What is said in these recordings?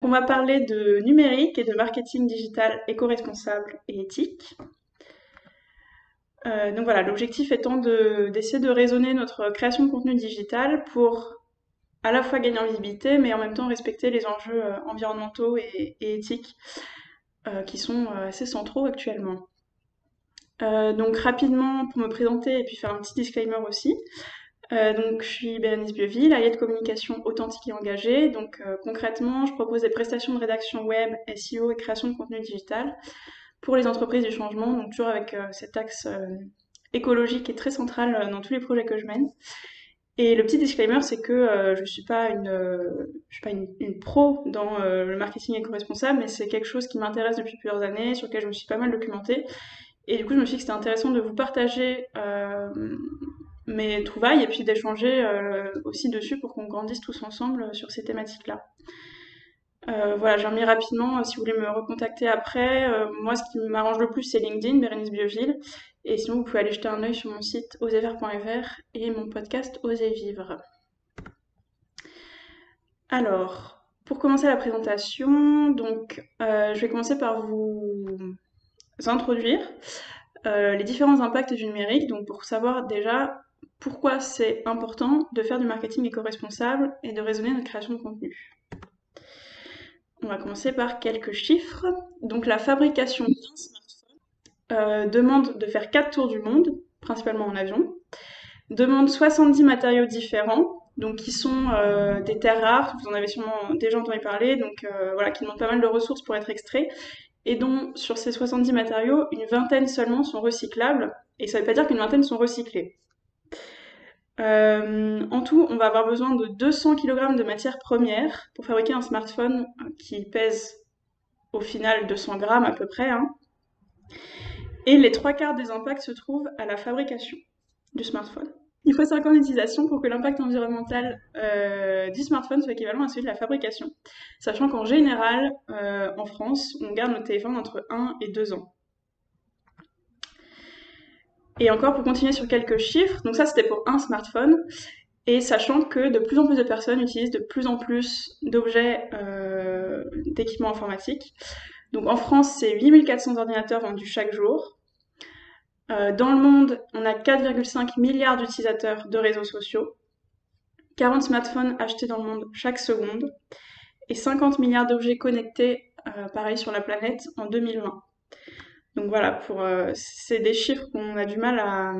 On va parler de numérique et de marketing digital éco-responsable et éthique. Donc voilà, l'objectif étant d'essayer de raisonner notre création de contenu digital pour à la fois gagner en visibilité, mais en même temps respecter les enjeux environnementaux et éthiques qui sont assez centraux actuellement. Donc rapidement, pour me présenter et puis faire un petit disclaimer aussi, donc, je suis Bérénice Bieville, alliée de communication authentique et engagée. Donc, concrètement, je propose des prestations de rédaction web, SEO et création de contenu digital pour les entreprises du changement, donc toujours avec cet axe écologique qui est très central dans tous les projets que je mène. Et le petit disclaimer, c'est que je suis pas une pro dans le marketing éco-responsable, mais c'est quelque chose qui m'intéresse depuis plusieurs années, sur lequel je me suis pas mal documentée. Et du coup, je me suis dit que c'était intéressant de vous partager mes trouvailles et puis d'échanger aussi dessus pour qu'on grandisse tous ensemble sur ces thématiques-là. Voilà, j'ai remis rapidement, si vous voulez me recontacter après, moi ce qui m'arrange le plus c'est LinkedIn, Bérénice Bieville, et sinon vous pouvez aller jeter un œil sur mon site osezvivre.fr et mon podcast Osez Vivre. Alors, pour commencer la présentation, donc je vais commencer par vous introduire les différents impacts du numérique, donc pour savoir déjà pourquoi c'est important de faire du marketing éco-responsable et de raisonner notre création de contenu. On va commencer par quelques chiffres. Donc la fabrication d'un smartphone demande de faire 4 tours du monde, principalement en avion, demande 70 matériaux différents, donc qui sont des terres rares, vous en avez sûrement déjà entendu parler, donc voilà, qui demandent pas mal de ressources pour être extraits, et dont sur ces 70 matériaux, une vingtaine seulement sont recyclables, et ça ne veut pas dire qu'une vingtaine sont recyclés. En tout, on va avoir besoin de 200 kg de matières premières pour fabriquer un smartphone qui pèse au final 200 grammes à peu près, hein. Et les trois quarts des impacts se trouvent à la fabrication du smartphone. Il faut 5 ans d'utilisation pour que l'impact environnemental du smartphone soit équivalent à celui de la fabrication, sachant qu'en général, en France, on garde notre téléphone entre 1 et 2 ans. Et encore, pour continuer sur quelques chiffres, donc ça c'était pour un smartphone, et sachant que de plus en plus de personnes utilisent de plus en plus d'objets d'équipements informatiques. Donc en France, c'est 8400 ordinateurs vendus chaque jour. Dans le monde, on a 4,5 milliards d'utilisateurs de réseaux sociaux, 40 smartphones achetés dans le monde chaque seconde, et 50 milliards d'objets connectés, pareil, sur la planète en 2020. Donc voilà, c'est des chiffres qu'on a du mal à...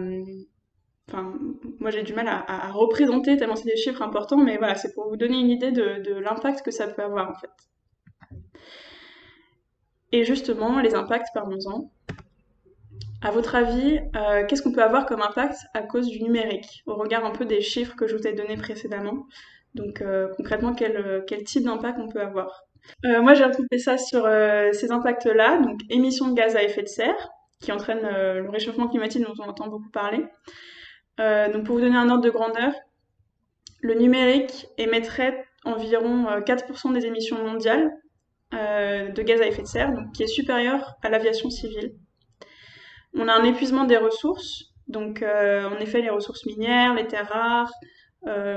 Enfin, moi j'ai du mal à représenter tellement c'est des chiffres importants, mais voilà, c'est pour vous donner une idée de l'impact que ça peut avoir en fait. Et justement, les impacts, parlons-en. À votre avis, qu'est-ce qu'on peut avoir comme impact à cause du numérique, au regard un peu des chiffres que je vous ai donnés précédemment? Donc concrètement, quel type d'impact on peut avoir? Moi, j'ai retrouvé ça sur ces impacts-là, donc émissions de gaz à effet de serre, qui entraînent le réchauffement climatique dont on entend beaucoup parler. Donc pour vous donner un ordre de grandeur, le numérique émettrait environ 4% des émissions mondiales de gaz à effet de serre, donc qui est supérieur à l'aviation civile. On a un épuisement des ressources, donc en effet les ressources minières, les terres rares,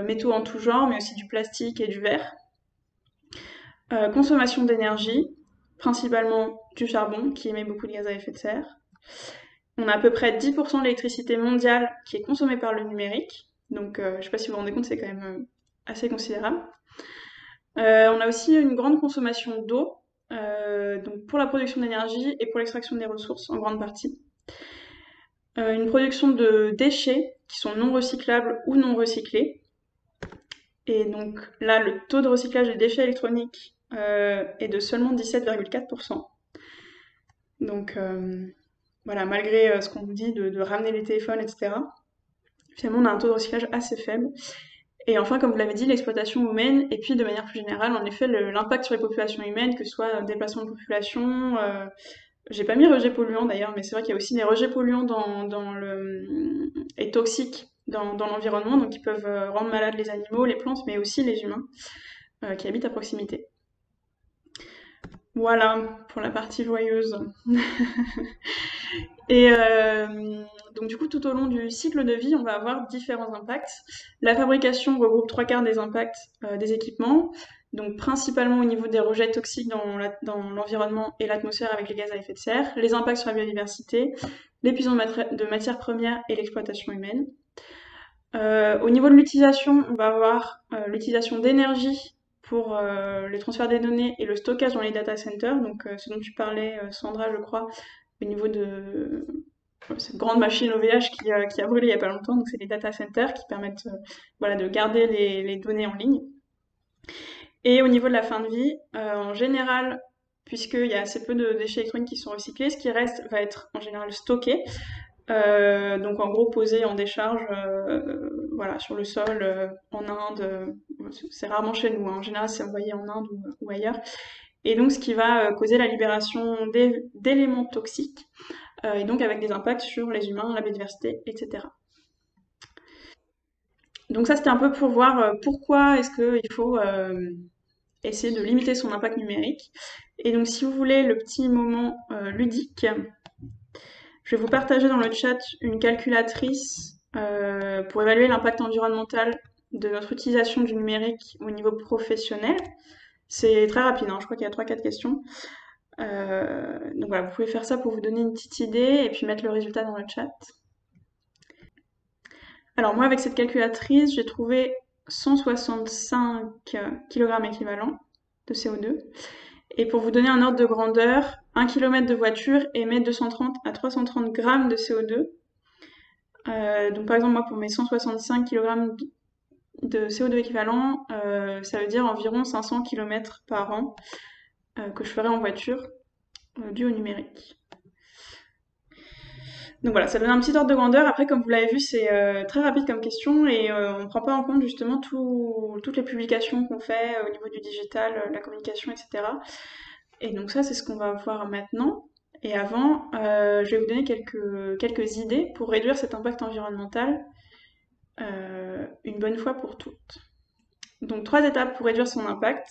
métaux en tout genre, mais aussi du plastique et du verre. Consommation d'énergie, principalement du charbon, qui émet beaucoup de gaz à effet de serre. On a à peu près 10% de l'électricité mondiale qui est consommée par le numérique, donc je ne sais pas si vous vous rendez compte, c'est quand même assez considérable. On a aussi une grande consommation d'eau, donc pour la production d'énergie et pour l'extraction des ressources en grande partie. Une production de déchets qui sont non recyclables ou non recyclés. Et donc là, le taux de recyclage des déchets électroniques est de seulement 17,4%. Donc voilà, malgré ce qu'on nous dit de ramener les téléphones, etc., finalement on a un taux de recyclage assez faible. Et enfin, comme vous l'avez dit, l'exploitation humaine, et puis de manière plus générale, en effet, l'impact sur les populations humaines, que ce soit déplacement de population, j'ai pas mis rejets polluants d'ailleurs, mais c'est vrai qu'il y a aussi des rejets polluants et toxiques dans l'environnement, donc qui peuvent rendre malades les animaux, les plantes, mais aussi les humains qui habitent à proximité. Voilà pour la partie joyeuse. Et Donc du coup, tout au long du cycle de vie, on va avoir différents impacts. La fabrication regroupe 3/4 des impacts des équipements, donc principalement au niveau des rejets toxiques dans l'environnement et l'atmosphère avec les gaz à effet de serre, les impacts sur la biodiversité, l'épuisement de matières premières et l'exploitation humaine. Au niveau de l'utilisation, on va avoir l'utilisation d'énergie pour le transfert des données et le stockage dans les data centers, donc ce dont tu parlais, Sandra, je crois, au niveau de cette grande machine OVH qui a brûlé il n'y a pas longtemps, donc c'est les data centers qui permettent voilà, de garder les données en ligne. Et au niveau de la fin de vie, en général, puisqu'il y a assez peu de déchets électroniques qui sont recyclés, ce qui reste va être en général stocké, donc en gros posé en décharge voilà, sur le sol en Inde. C'est rarement chez nous, hein. En général c'est envoyé en Inde ou ailleurs. Et donc ce qui va causer la libération d'éléments toxiques, et donc avec des impacts sur les humains, la biodiversité, etc. Donc ça c'était un peu pour voir pourquoi est-ce qu'il faut essayer de limiter son impact numérique. Et donc si vous voulez le petit moment ludique, je vais vous partager dans le chat une calculatrice pour évaluer l'impact environnemental de notre utilisation du numérique au niveau professionnel. C'est très rapide, hein, je crois qu'il y a 3-4 questions. Donc voilà, vous pouvez faire ça pour vous donner une petite idée et puis mettre le résultat dans le chat. Alors moi, avec cette calculatrice, j'ai trouvé 165 kg équivalent de CO2. Et pour vous donner un ordre de grandeur, 1 km de voiture émet 230 à 330 grammes de CO2. Donc par exemple, moi, pour mes 165 kg de CO2 équivalent, ça veut dire environ 500 km par an que je ferai en voiture dû au numérique. Donc voilà, ça donne un petit ordre de grandeur. Après, comme vous l'avez vu, c'est très rapide comme question et on ne prend pas en compte justement toutes les publications qu'on fait au niveau du digital, la communication, etc. Et donc ça, c'est ce qu'on va voir maintenant. Et avant, je vais vous donner quelques idées pour réduire cet impact environnemental une bonne fois pour toutes. Donc 3 étapes pour réduire son impact.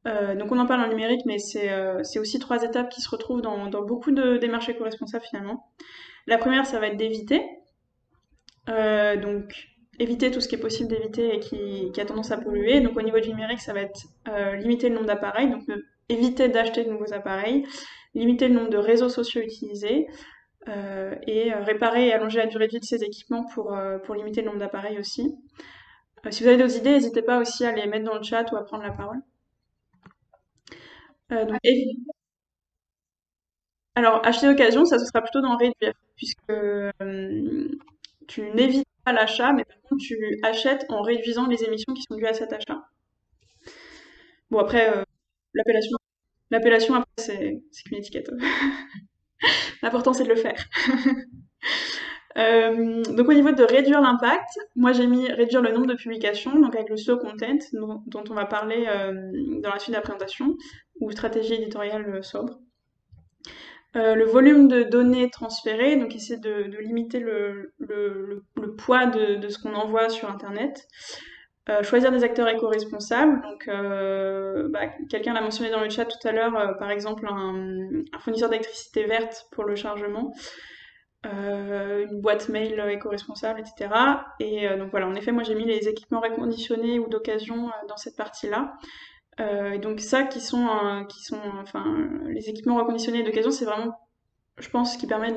Donc on en parle en numérique, mais c'est aussi 3 étapes qui se retrouvent dans beaucoup de démarches éco-responsables finalement. La première, ça va être d'éviter. Donc éviter tout ce qui est possible d'éviter et qui a tendance à polluer. Donc au niveau du numérique, ça va être limiter le nombre d'appareils, donc éviter d'acheter de nouveaux appareils, limiter le nombre de réseaux sociaux utilisés, et réparer et allonger la durée de vie de ces équipements pour limiter le nombre d'appareils aussi. Si vous avez d'autres idées, n'hésitez pas aussi à les mettre dans le chat ou à prendre la parole. Donc, alors, acheter d'occasion, ça ce sera plutôt d'en réduire, puisque tu n'évites pas l'achat, mais par contre tu achètes en réduisant les émissions qui sont dues à cet achat. Bon après, l'appellation, l'appellation après c'est qu'une étiquette. L'important c'est de le faire. Donc au niveau de réduire l'impact, moi j'ai mis réduire le nombre de publications, donc avec le slow content dont on va parler dans la suite de la présentation, ou stratégie éditoriale sobre. Le volume de données transférées, donc essayer de limiter le poids de ce qu'on envoie sur Internet. Choisir des acteurs éco-responsables, donc quelqu'un l'a mentionné dans le chat tout à l'heure, par exemple un fournisseur d'électricité verte pour le chargement, une boîte mail éco-responsable, etc. Et donc voilà, en effet, moi j'ai mis les équipements reconditionnés ou d'occasion dans cette partie-là. Donc ça enfin les équipements reconditionnés d'occasion, c'est vraiment, je pense, ce qui permet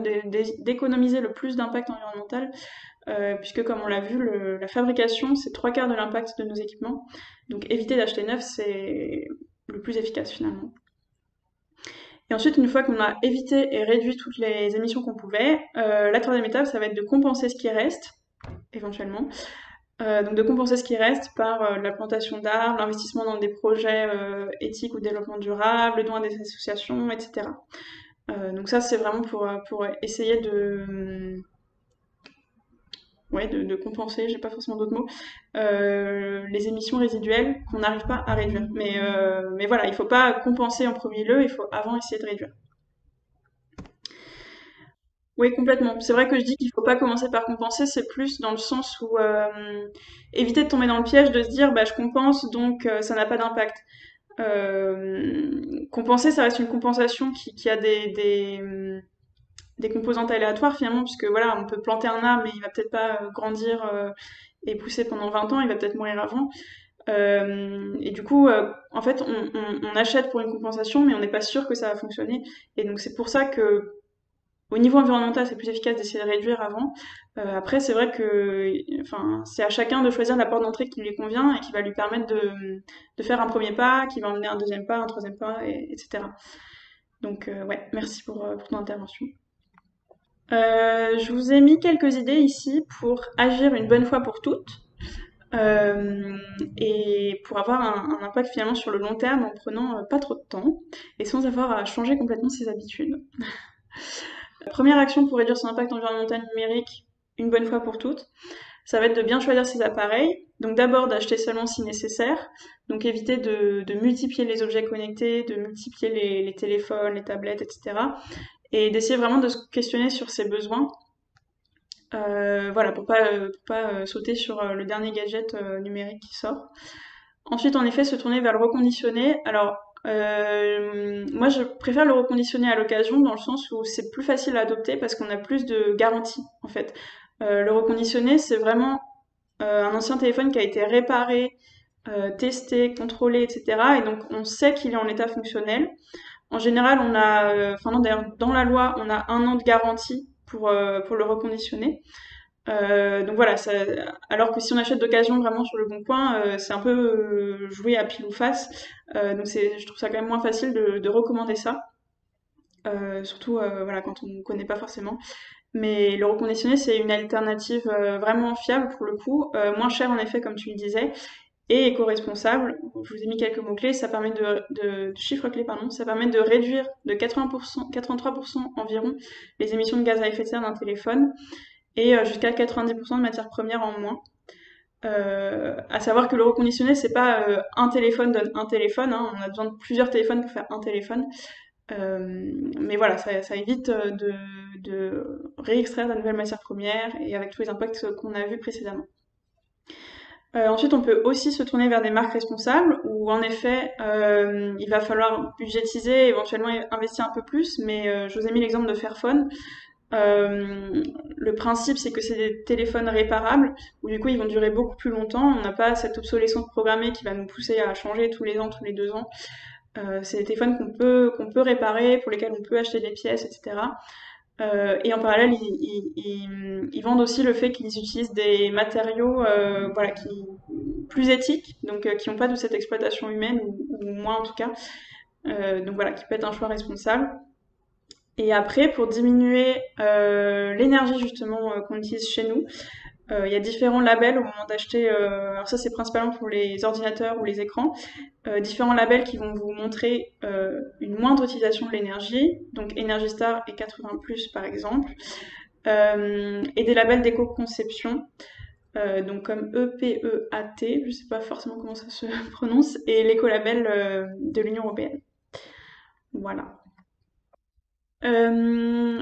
d'économiser le plus d'impact environnemental, puisque comme on l'a vu, la fabrication c'est 3/4 de l'impact de nos équipements. Donc éviter d'acheter neuf, c'est le plus efficace finalement. Et ensuite, une fois qu'on a évité et réduit toutes les émissions qu'on pouvait, la troisième étape, ça va être de compenser ce qui reste, éventuellement. Donc de compenser ce qui reste par la plantation d'arbres, l'investissement dans des projets éthiques ou de développement durable, le don à des associations, etc. Donc ça, c'est vraiment pour essayer de compenser, j'ai pas forcément d'autres mots, les émissions résiduelles qu'on n'arrive pas à réduire. Mais voilà, il faut pas compenser en premier lieu, il faut avant essayer de réduire. Oui, complètement. C'est vrai que je dis qu'il faut pas commencer par compenser, c'est plus dans le sens où éviter de tomber dans le piège de se dire bah je compense donc ça n'a pas d'impact. Compenser, ça reste une compensation qui a des composantes aléatoires finalement, puisque voilà, on peut planter un arbre, mais il va peut-être pas grandir et pousser pendant 20 ans, il va peut-être mourir avant. Et du coup, en fait, on achète pour une compensation, mais on n'est pas sûr que ça va fonctionner. Et donc c'est pour ça que au niveau environnemental, c'est plus efficace d'essayer de réduire avant. Après, c'est vrai que, enfin, c'est à chacun de choisir la porte d'entrée qui lui convient et qui va lui permettre de faire un premier pas, qui va emmener un deuxième pas, un troisième pas, etc. Donc, ouais, merci pour ton intervention. Je vous ai mis quelques idées ici pour agir une bonne fois pour toutes euh, et pour avoir un impact finalement sur le long terme en prenant pas trop de temps et sans avoir à changer complètement ses habitudes. Première action pour réduire son impact environnemental numérique une bonne fois pour toutes, ça va être de bien choisir ses appareils. Donc d'abord d'acheter seulement si nécessaire, donc éviter de multiplier les objets connectés, de multiplier les téléphones, les tablettes, etc. Et d'essayer vraiment de se questionner sur ses besoins. Voilà, pour pas sauter sur le dernier gadget numérique qui sort. Ensuite, en effet, se tourner vers le reconditionné. Alors, moi, je préfère le reconditionner à l'occasion dans le sens où c'est plus facile à adopter parce qu'on a plus de garanties, en fait. Le reconditionné, c'est vraiment un ancien téléphone qui a été réparé, testé, contrôlé, etc. Et donc, on sait qu'il est en état fonctionnel. En général, on a, enfin non, d'ailleurs, dans la loi, on a 1 an de garantie pour le reconditionner. Donc voilà, alors que si on achète d'occasion vraiment sur le bon coin, c'est un peu jouer à pile ou face. Donc je trouve ça quand même moins facile de recommander ça, surtout voilà quand on ne connaît pas forcément. Mais le reconditionné, c'est une alternative vraiment fiable pour le coup, moins cher en effet comme tu le disais, et éco-responsable. Je vous ai mis quelques mots-clés, ça permet de chiffres clés, pardon, ça permet de réduire de 80%, 83% environ les émissions de gaz à effet de serre d'un téléphone et jusqu'à 90% de matières premières en moins. À savoir que le reconditionné, c'est pas un téléphone donne un téléphone, hein, on a besoin de plusieurs téléphones pour faire un téléphone. Mais voilà, ça évite de réextraire de nouvelles matières premières et avec tous les impacts qu'on a vus précédemment. Ensuite, on peut aussi se tourner vers des marques responsables où en effet, il va falloir budgétiser, éventuellement investir un peu plus, mais je vous ai mis l'exemple de Fairphone. Le principe, c'est que c'est des téléphones réparables, où du coup ils vont durer beaucoup plus longtemps. On n'a pas cette obsolescence programmée qui va nous pousser à changer tous les ans, tous les 2 ans. C'est des téléphones qu'on peut réparer, pour lesquels on peut acheter des pièces, etc. Et en parallèle, ils vendent aussi le fait qu'ils utilisent des matériaux voilà, plus éthiques, donc qui n'ont pas de cette exploitation humaine, ou moins en tout cas. Donc voilà, qui peut être un choix responsable. Et après, pour diminuer l'énergie justement qu'on utilise chez nous, il y a différents labels au moment d'acheter. Alors ça, c'est principalement pour les ordinateurs ou les écrans. Différents labels qui vont vous montrer une moindre utilisation de l'énergie, donc Energy Star et 80+, par exemple, et des labels d'éco-conception. Donc comme EPEAT, je sais pas forcément comment ça se prononce, et l'écolabel de l'Union européenne. Voilà.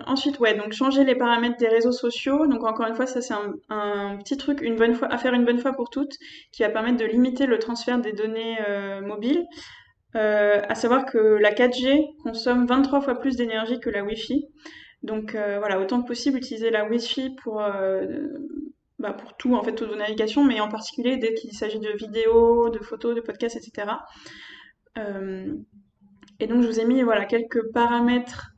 Ensuite, ouais, donc changer les paramètres des réseaux sociaux. Donc encore une fois, ça c'est un petit truc une bonne fois, à faire une bonne fois pour toutes, qui va permettre de limiter le transfert des données mobiles. À savoir que la 4G consomme 23 fois plus d'énergie que la Wi-Fi. Donc voilà, autant que possible utiliser la Wi-Fi pour tout en fait, toute vos navigations, mais en particulier dès qu'il s'agit de vidéos, de photos, de podcasts, etc. Et donc je vous ai mis voilà quelques paramètres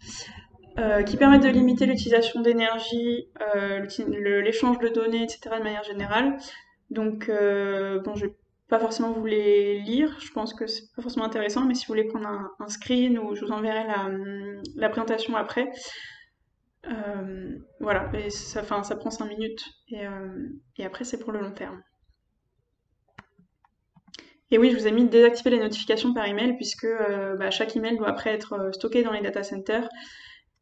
qui permettent de limiter l'utilisation d'énergie, l'échange de données, etc. de manière générale. Donc, bon, je vais pas forcément vous les lire, je pense que c'est pas forcément intéressant, mais si vous voulez prendre un screen ou je vous enverrai la présentation après. Voilà, et ça prend 5 minutes et après c'est pour le long terme. Et oui, je vous ai mis désactiver les notifications par email puisque chaque email doit après être stocké dans les data centers.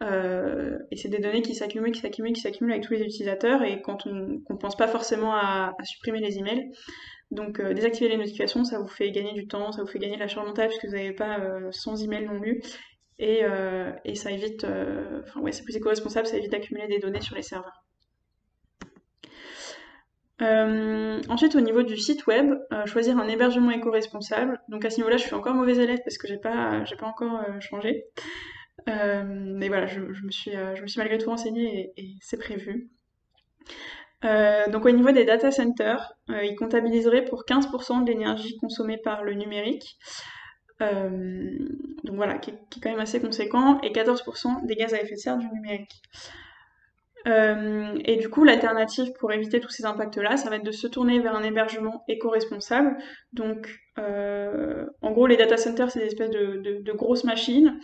Et c'est des données qui s'accumulent, qui s'accumulent, qui s'accumulent avec tous les utilisateurs et quand on pense pas forcément à supprimer les emails. Donc désactiver les notifications, ça vous fait gagner du temps, ça vous fait gagner de la charge mentale puisque vous n'avez pas 100 emails non lus. Et ça évite, enfin ouais, c'est plus éco-responsable, ça évite d'accumuler des données sur les serveurs. Ensuite, au niveau du site web, choisir un hébergement éco-responsable. Donc à ce niveau-là, je suis encore mauvaise élève parce que j'ai pas encore changé. Mais voilà, je me suis malgré tout renseignée et c'est prévu. Donc au niveau des data centers, ils comptabiliseraient pour 15% de l'énergie consommée par le numérique. Euh, donc voilà, qui est quand même assez conséquent, et 14% des gaz à effet de serre du numérique. Et du coup, l'alternative pour éviter tous ces impacts-là, ça va être de se tourner vers un hébergement éco-responsable. Donc, en gros, les data centers, c'est des espèces de grosses machines.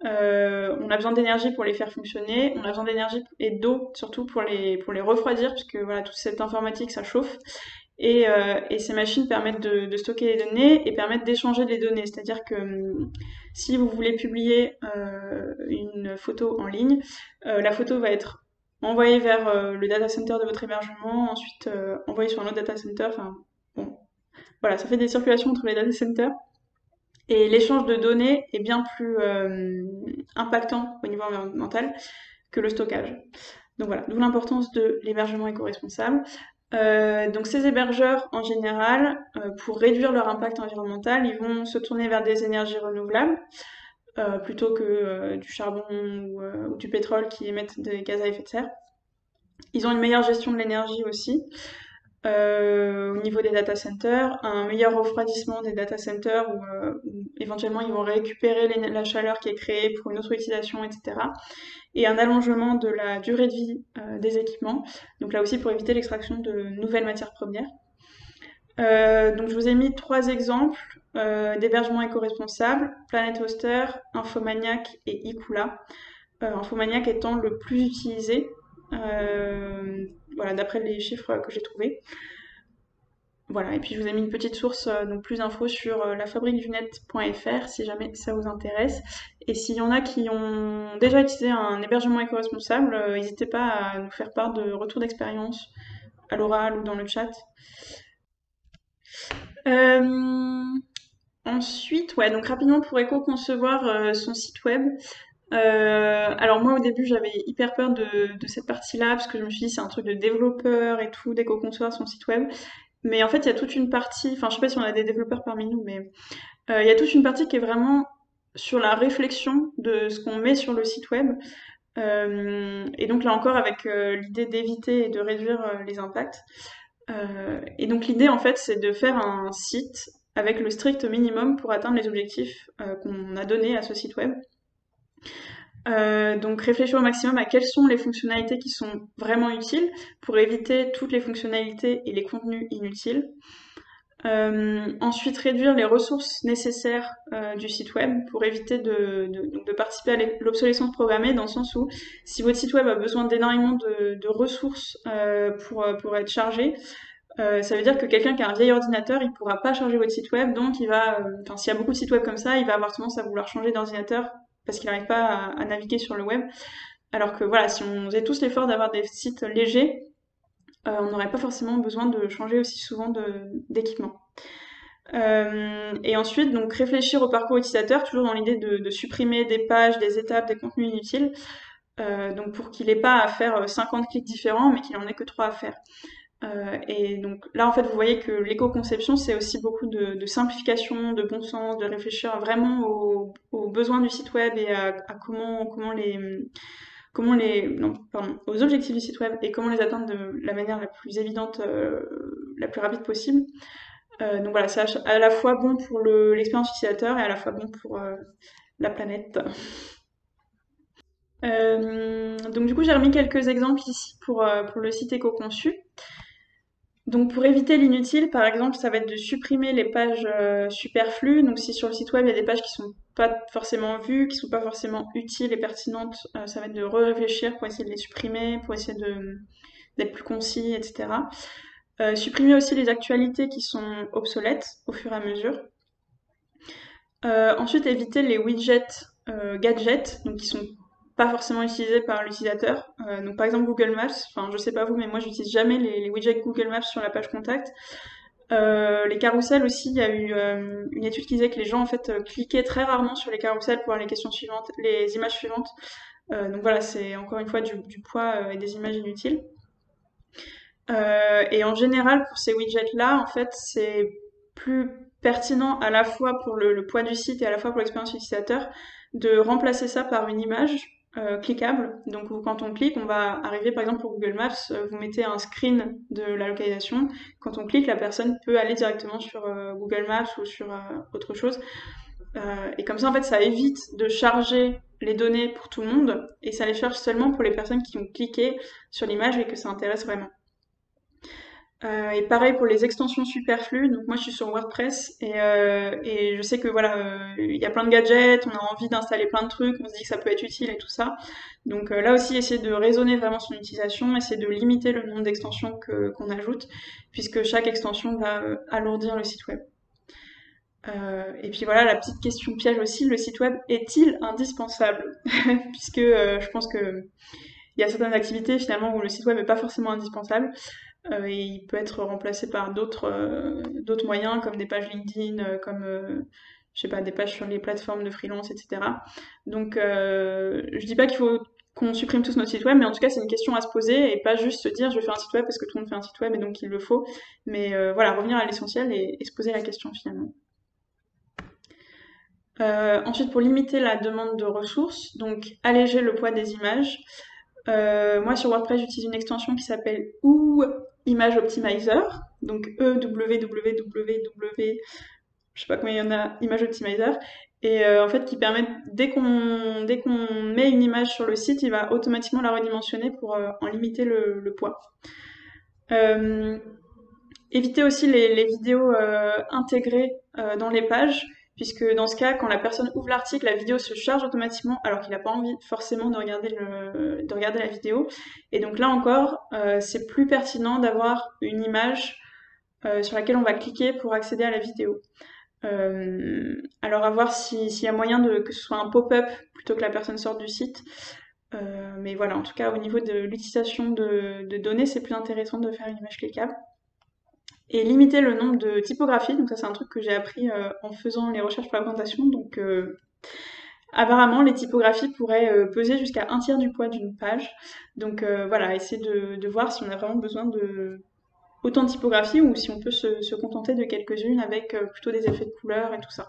On a besoin d'énergie pour les faire fonctionner, on a besoin d'énergie et d'eau surtout pour les refroidir, puisque voilà, toute cette informatique, ça chauffe. Et ces machines permettent de stocker les données et permettent d'échanger les données. C'est-à-dire que si vous voulez publier une photo en ligne, la photo va être envoyée vers le data center de votre hébergement, ensuite envoyée sur un autre data center. Enfin, bon, voilà, ça fait des circulations entre les data centers. Et l'échange de données est bien plus impactant au niveau environnemental que le stockage. Donc voilà, d'où l'importance de l'hébergement éco-responsable. Donc ces hébergeurs, en général, pour réduire leur impact environnemental, ils vont se tourner vers des énergies renouvelables, plutôt que du charbon ou du pétrole qui émettent des gaz à effet de serre. Ils ont une meilleure gestion de l'énergie aussi, au niveau des data centers, un meilleur refroidissement des data centers où éventuellement ils vont récupérer la chaleur qui est créée pour une autre utilisation, etc. Et un allongement de la durée de vie des équipements, donc là aussi pour éviter l'extraction de nouvelles matières premières. Donc je vous ai mis 3 exemples d'hébergement éco-responsable: Planet Hoster, Infomaniac et Ikula. Infomaniac étant le plus utilisé, voilà, d'après les chiffres que j'ai trouvés. Voilà, et puis je vous ai mis une petite source, donc plus d'infos sur lafabriquedunet.fr si jamais ça vous intéresse. Et s'il y en a qui ont déjà utilisé un hébergement éco-responsable, n'hésitez pas à nous faire part de retours d'expérience à l'oral ou dans le chat. Euh, Ensuite, ouais, donc rapidement pour éco-concevoir son site web. Alors moi au début j'avais hyper peur de cette partie-là parce que je me suis dit c'est un truc de développeur et tout d'éco-concevoir son site web. Mais en fait il y a toute une partie, enfin je sais pas si on a des développeurs parmi nous, mais il y a toute une partie qui est vraiment sur la réflexion de ce qu'on met sur le site web. Et donc là encore avec l'idée d'éviter et de réduire les impacts. Et donc l'idée en fait c'est de faire un site avec le strict minimum pour atteindre les objectifs qu'on a donnés à ce site web. Donc réfléchir au maximum à quelles sont les fonctionnalités qui sont vraiment utiles pour éviter toutes les fonctionnalités et les contenus inutiles. Ensuite, réduire les ressources nécessaires du site web pour éviter de participer à l'obsolescence programmée, dans le sens où si votre site web a besoin d'énormément de ressources pour être chargé, ça veut dire que quelqu'un qui a un vieil ordinateur, il pourra pas charger votre site web, donc il va, enfin s'il y a beaucoup de sites web comme ça, il va avoir tendance à vouloir changer d'ordinateur parce qu'il n'arrive pas à naviguer sur le web. Alors que voilà, si on faisait tous l'effort d'avoir des sites légers, on n'aurait pas forcément besoin de changer aussi souvent d'équipement. Et ensuite, donc réfléchir au parcours utilisateur, toujours dans l'idée de supprimer des pages, des étapes, des contenus inutiles, donc pour qu'il n'ait pas à faire 50 clics différents, mais qu'il en ait que 3 à faire. Et donc là, en fait, vous voyez que l'éco-conception, c'est aussi beaucoup de simplification, de bon sens, de réfléchir vraiment aux besoins du site web et à non, pardon, aux objectifs du site web et comment les atteindre de la manière la plus évidente, la plus rapide possible. Donc voilà, c'est à la fois bon pour l'expérience utilisateur et à la fois bon pour la planète. Donc du coup, j'ai remis quelques exemples ici pour le site éco-conçu. Donc pour éviter l'inutile, par exemple, ça va être de supprimer les pages superflues. Donc si sur le site web il y a des pages qui sont pas forcément vues, qui sont pas forcément utiles et pertinentes, ça va être de réfléchir pour essayer de les supprimer, pour essayer d'être plus concis, etc. Supprimer aussi les actualités qui sont obsolètes au fur et à mesure. Ensuite, éviter les widgets gadgets, donc qui sont pas forcément utilisés par l'utilisateur. Donc par exemple Google Maps, enfin je sais pas vous, mais moi j'utilise jamais les widgets Google Maps sur la page contact. Les carousels aussi, il y a eu une étude qui disait que les gens en fait cliquaient très rarement sur les carousels pour voir les questions suivantes, les images suivantes. Donc voilà, c'est encore une fois du poids et des images inutiles. Et en général, pour ces widgets-là, en fait, c'est plus pertinent à la fois pour le poids du site et à la fois pour l'expérience utilisateur de remplacer ça par une image cliquable. Donc quand on clique, on va arriver par exemple pour Google Maps, vous mettez un screen de la localisation. Quand on clique, la personne peut aller directement sur Google Maps ou sur autre chose. Et comme ça, en fait, ça évite de charger les données pour tout le monde et ça les charge seulement pour les personnes qui ont cliqué sur l'image et que ça intéresse vraiment. Et pareil pour les extensions superflues. Donc moi je suis sur WordPress et je sais que voilà, il y a plein de gadgets, on a envie d'installer plein de trucs, on se dit que ça peut être utile et tout ça. Donc là aussi essayer de raisonner vraiment son utilisation, essayer de limiter le nombre d'extensions qu'on ajoute, puisque chaque extension va alourdir le site web. Et puis voilà la petite question piège aussi, le site web est-il indispensable? Puisque je pense que il y a certaines activités finalement où le site web n'est pas forcément indispensable. Et il peut être remplacé par d'autres moyens comme des pages LinkedIn, comme je sais pas, des pages sur les plateformes de freelance, etc. Donc je dis pas qu'il faut qu'on supprime tous notre site web, mais en tout cas c'est une question à se poser et pas juste se dire je vais faire un site web parce que tout le monde fait un site web et donc il le faut. Mais voilà, revenir à l'essentiel et se poser la question finalement. Ensuite, pour limiter la demande de ressources, donc alléger le poids des images. Moi, sur WordPress, j'utilise une extension qui s'appelle Image Optimizer, donc EWWW, je sais pas combien il y en a, Image Optimizer, et en fait qui permet, dès qu'on met une image sur le site, il va automatiquement la redimensionner pour en limiter le poids. Euh, Éviter aussi les vidéos intégrées dans les pages, puisque dans ce cas, quand la personne ouvre l'article, la vidéo se charge automatiquement, alors qu'il n'a pas envie forcément de regarder la vidéo. Et donc là encore, c'est plus pertinent d'avoir une image sur laquelle on va cliquer pour accéder à la vidéo. Alors à voir s'il y a moyen que ce soit un pop-up plutôt que la personne sorte du site. Mais voilà, en tout cas, au niveau de l'utilisation de données, c'est plus intéressant de faire une image cliquable et limiter le nombre de typographies. Donc ça c'est un truc que j'ai appris en faisant les recherches pour la présentation. Donc apparemment les typographies pourraient peser jusqu'à un tiers du poids d'une page. Donc voilà, essayer de voir si on a vraiment besoin de autant de typographies ou si on peut se contenter de quelques-unes avec plutôt des effets de couleurs et tout ça.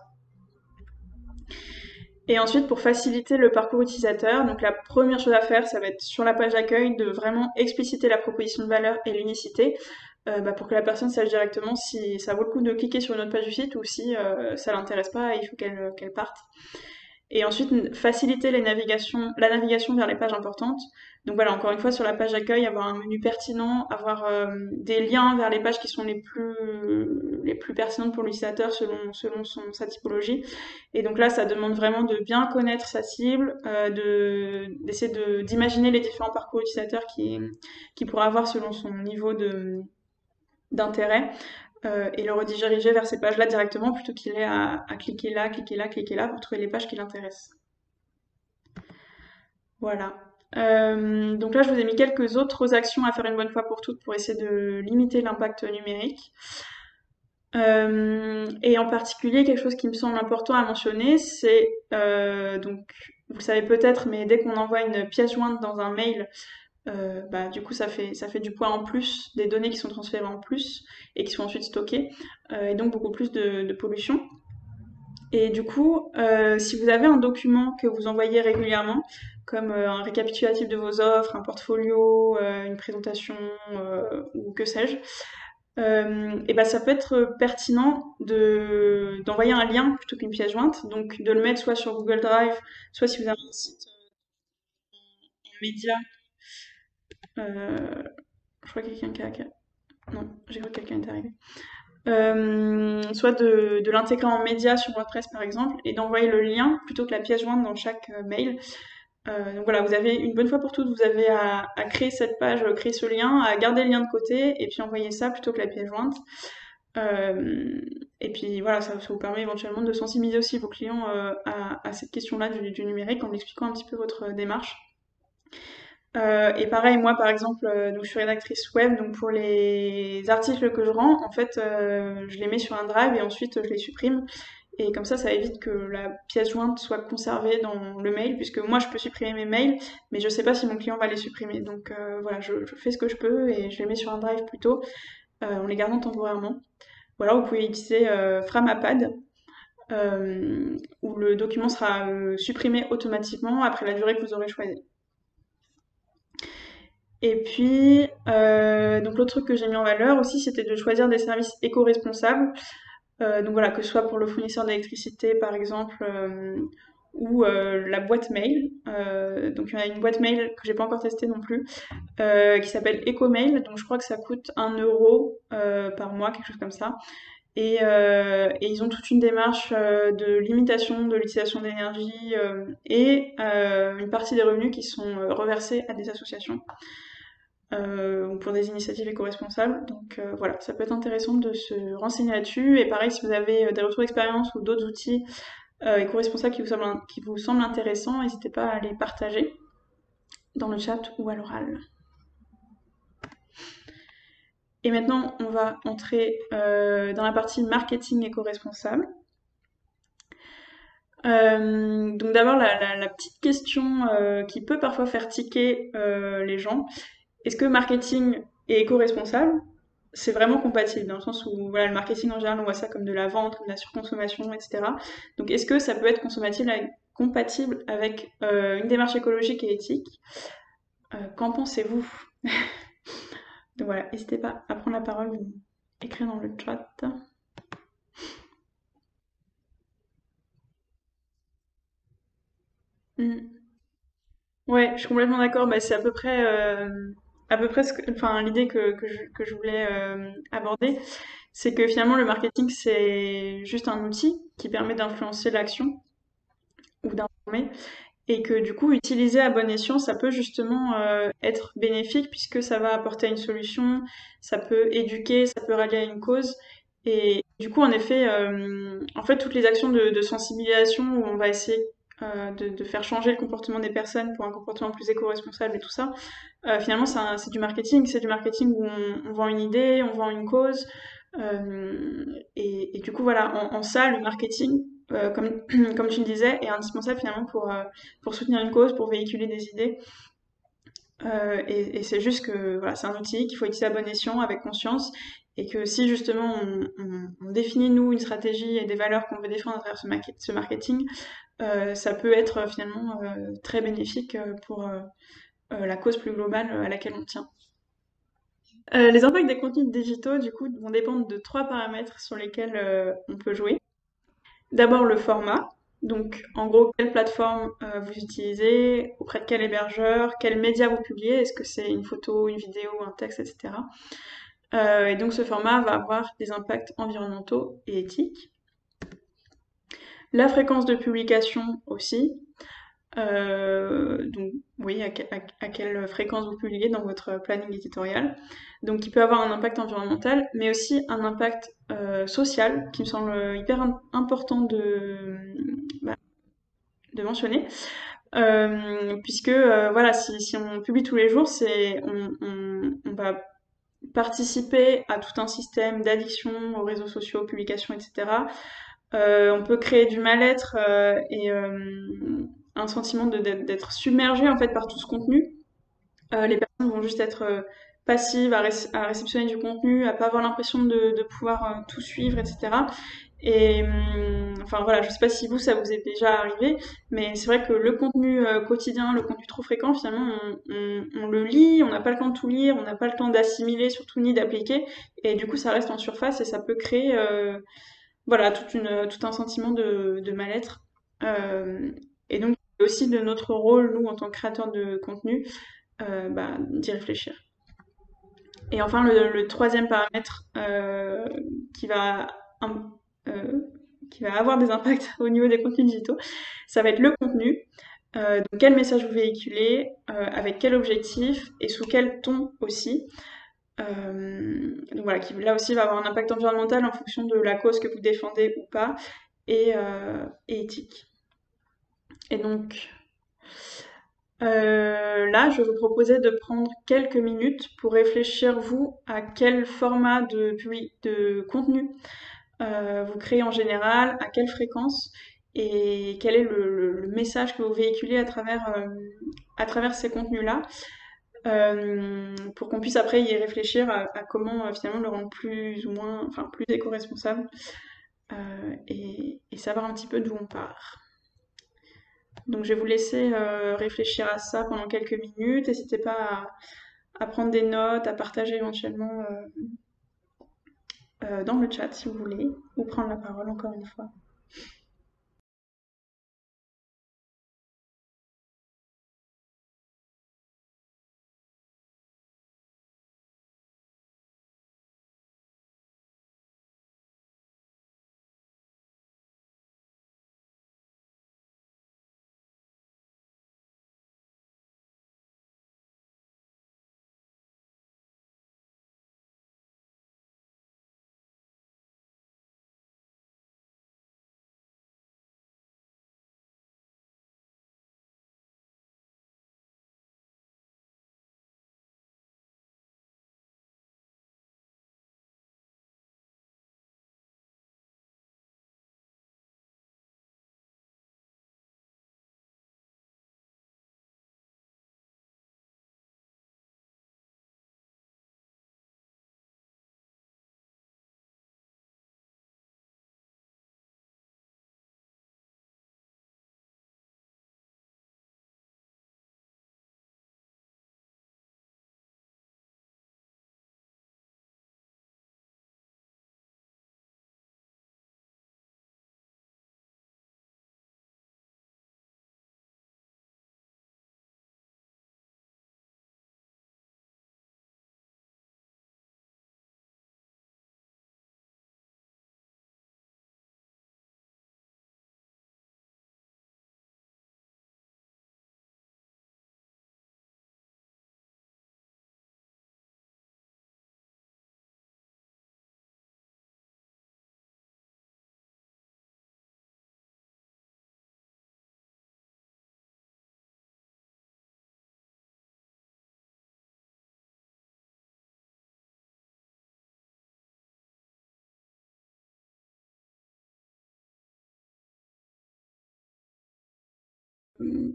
Et ensuite, pour faciliter le parcours utilisateur, donc la première chose à faire, ça va être sur la page d'accueil de vraiment expliciter la proposition de valeur et l'unicité pour que la personne sache directement si ça vaut le coup de cliquer sur une autre page du site ou si ça l'intéresse pas et il faut qu'elle parte. Et ensuite, faciliter la navigation vers les pages importantes. Donc voilà, encore une fois, sur la page d'accueil, avoir un menu pertinent, avoir des liens vers les pages qui sont les plus pertinentes pour l'utilisateur selon sa typologie. Et donc là, ça demande vraiment de bien connaître sa cible, d'essayer d'imaginer les différents parcours utilisateurs qui pourra avoir selon son niveau d'intérêt. Et le rediriger vers ces pages-là directement plutôt qu'il ait à cliquer là, cliquer là, cliquer là pour trouver les pages qui l'intéressent. Voilà. Donc là, je vous ai mis quelques autres actions à faire une bonne fois pour toutes pour essayer de limiter l'impact numérique. Et en particulier, quelque chose qui me semble important à mentionner, c'est donc vous le savez peut-être, mais dès qu'on envoie une pièce jointe dans un mail, du coup ça fait du poids en plus, des données qui sont transférées en plus et qui sont ensuite stockées, et donc beaucoup plus de pollution. Et du coup, si vous avez un document que vous envoyez régulièrement, comme un récapitulatif de vos offres, un portfolio, une présentation ou que sais-je, et ben ça peut être pertinent d'envoyer un lien plutôt qu'une pièce jointe, donc de le mettre soit sur Google Drive, soit si vous avez un site média. Je crois que quelqu'un qui a... Non, j'ai cru que quelqu'un est arrivé. Soit de l'intégrer en média sur WordPress par exemple et d'envoyer le lien plutôt que la pièce jointe dans chaque mail. Donc voilà, vous avez une bonne fois pour toutes, vous avez à créer cette page, créer ce lien, à garder le lien de côté et puis envoyer ça plutôt que la pièce jointe. Et puis voilà, ça vous permet éventuellement de sensibiliser aussi vos clients à cette question-là du numérique en expliquant un petit peu votre démarche. Et pareil, moi par exemple, donc je suis rédactrice web, donc pour les articles que je rends, en fait, je les mets sur un drive et ensuite je les supprime. Et comme ça évite que la pièce jointe soit conservée dans le mail, puisque moi je peux supprimer mes mails, mais je sais pas si mon client va les supprimer. Donc voilà, je fais ce que je peux et je les mets sur un drive plutôt, en les gardant temporairement. Ou alors vous pouvez utiliser Framapad, où le document sera supprimé automatiquement après la durée que vous aurez choisie. Et puis, donc l'autre truc que j'ai mis en valeur aussi, c'était de choisir des services éco-responsables. Donc voilà, que ce soit pour le fournisseur d'électricité par exemple, ou la boîte mail. Donc il y en a une boîte mail que j'ai pas encore testée non plus, qui s'appelle EcoMail. Donc je crois que ça coûte 1 € par mois, quelque chose comme ça. Et ils ont toute une démarche de limitation de l'utilisation d'énergie et une partie des revenus qui sont reversés à des associations pour des initiatives éco-responsables. Donc voilà, ça peut être intéressant de se renseigner là-dessus. Et pareil, si vous avez des retours d'expérience ou d'autres outils éco-responsables qui vous semblent intéressants, n'hésitez pas à les partager dans le chat ou à l'oral. Et maintenant, on va entrer dans la partie marketing éco-responsable. Donc d'abord, la petite question qui peut parfois faire tiquer les gens, est-ce que marketing et éco-responsable, c'est vraiment compatible, dans le sens où voilà, le marketing en général, on voit ça comme de la vente, comme de la surconsommation, etc. Donc est-ce que ça peut être compatible avec une démarche écologique et éthique? Qu'en pensez-vous? Donc voilà, n'hésitez pas à prendre la parole ou écrire dans le chat. Mm. Ouais, je suis complètement d'accord. Bah, c'est à peu près enfin, l'idée que je voulais aborder, c'est que finalement le marketing c'est juste un outil qui permet d'influencer l'action ou d'informer, et que du coup utiliser à bon escient, ça peut justement être bénéfique puisque ça va apporter une solution, ça peut éduquer, ça peut rallier à une cause. Et du coup, en effet, en fait, toutes les actions de sensibilisation où on va essayer de faire changer le comportement des personnes pour un comportement plus éco-responsable et tout ça, finalement, c'est du marketing. C'est du marketing où on vend une idée, on vend une cause. Et du coup, voilà, en ça, le marketing, comme tu le disais, est indispensable finalement pour soutenir une cause, pour véhiculer des idées. Et c'est juste que voilà, c'est un outil qu'il faut utiliser à bon escient, avec conscience, et que si justement on définit nous une stratégie et des valeurs qu'on veut défendre à travers ce marketing, ça peut être finalement très bénéfique pour la cause plus globale à laquelle on tient. Les impacts des contenus digitaux, du coup, vont dépendre de trois paramètres sur lesquels on peut jouer. D'abord, le format. Donc, en gros, quelle plateforme vous utilisez, auprès de quel hébergeur, quels médias vous publiez, est-ce que c'est une photo, une vidéo, un texte, etc. Et donc, ce format va avoir des impacts environnementaux et éthiques. La fréquence de publication aussi. Donc, oui, à quelle fréquence vous publiez dans votre planning éditorial. Donc, il peut avoir un impact environnemental, mais aussi un impact social, qui me semble hyper important bah, de mentionner. Puisque, voilà, si on publie tous les jours, on va participer à tout un système d'addiction aux réseaux sociaux, aux publications, etc. On peut créer du mal-être et un sentiment d'être submergé en fait par tout ce contenu. Les personnes vont juste être passives à réceptionner du contenu, à pas avoir l'impression de pouvoir tout suivre, etc. Et enfin voilà, je sais pas si vous ça vous est déjà arrivé, mais c'est vrai que le contenu quotidien, le contenu trop fréquent, finalement on le lit, on n'a pas le temps de tout lire, on n'a pas le temps d'assimiler surtout ni d'appliquer, et du coup ça reste en surface et ça peut créer voilà, tout un sentiment de mal-être. Euh, et donc, c'est aussi de notre rôle, nous, en tant que créateurs de contenu, d'y réfléchir. Et enfin, le troisième paramètre qui va, im- euh, qui va avoir des impacts au niveau des contenus digitaux, ça va être le contenu. Donc quel message vous véhiculez, avec quel objectif et sous quel ton aussi. Donc voilà, qui là aussi va avoir un impact environnemental en fonction de la cause que vous défendez ou pas, et éthique. Et donc là, je vais vous proposer de prendre quelques minutes pour réfléchir, vous, à quel format de contenu vous créez en général, à quelle fréquence, et quel est le message que vous véhiculez à travers ces contenus-là. pour qu'on puisse après y réfléchir à comment finalement le rendre plus ou moins, enfin plus éco-responsable et savoir un petit peu d'où on part. Donc je vais vous laisser réfléchir à ça pendant quelques minutes. N'hésitez pas à prendre des notes, à partager éventuellement dans le chat si vous voulez, ou prendre la parole encore une fois.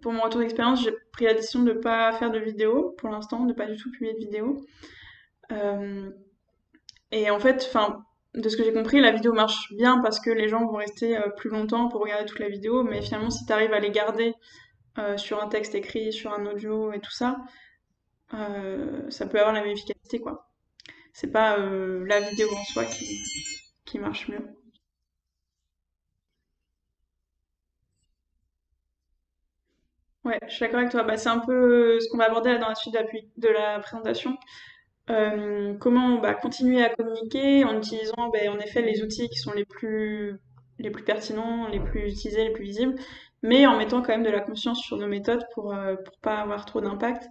Pour mon retour d'expérience, j'ai pris la décision de ne pas faire de vidéo pour l'instant, de pas du tout publier de vidéo. Euh, et en fait, enfin, de ce que j'ai compris, la vidéo marche bien parce que les gens vont rester plus longtemps pour regarder toute la vidéo, mais finalement, si tu arrives à les garder sur un texte écrit, sur un audio et tout ça, ça peut avoir la même efficacité, quoi. C'est pas la vidéo en soi qui marche mieux. Ouais, je suis d'accord avec toi. Bah, c'est un peu ce qu'on va aborder là dans la suite de la présentation. Comment bah, continuer à communiquer en utilisant en effet les outils qui sont les plus pertinents, les plus utilisés, les plus visibles, mais en mettant quand même de la conscience sur nos méthodes pour pas avoir trop d'impact.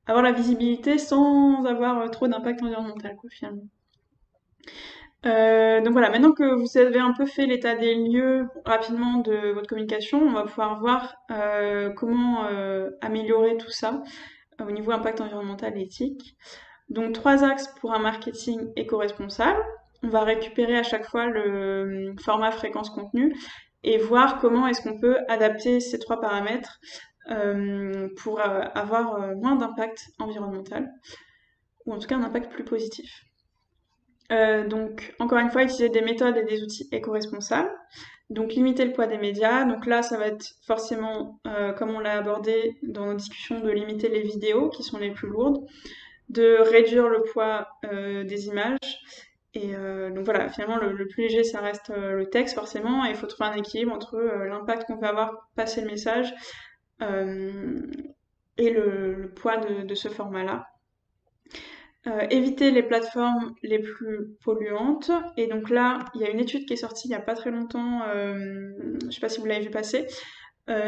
Avoir la visibilité sans avoir trop d'impact environnemental, quoi, finalement. Donc voilà, maintenant que vous avez un peu fait l'état des lieux rapidement de votre communication, on va pouvoir voir comment améliorer tout ça au niveau impact environnemental et éthique. Donc 3 axes pour un marketing éco-responsable. On va récupérer à chaque fois le format fréquence contenu et voir comment est-ce qu'on peut adapter ces 3 paramètres pour avoir moins d'impact environnemental ou en tout cas un impact plus positif. Donc, encore une fois, utiliser des méthodes et des outils éco-responsables. Donc, limiter le poids des médias. Donc là, ça va être forcément, comme on l'a abordé dans nos discussions, de limiter les vidéos qui sont les plus lourdes, de réduire le poids des images. Et donc voilà, finalement, le plus léger, ça reste le texte, forcément. Et il faut trouver un équilibre entre l'impact qu'on peut avoir pour passer le message euh, et le poids de ce format-là. Éviter les plateformes les plus polluantes. Et donc là, il y a une étude qui est sortie il n'y a pas très longtemps, je ne sais pas si vous l'avez vu passer,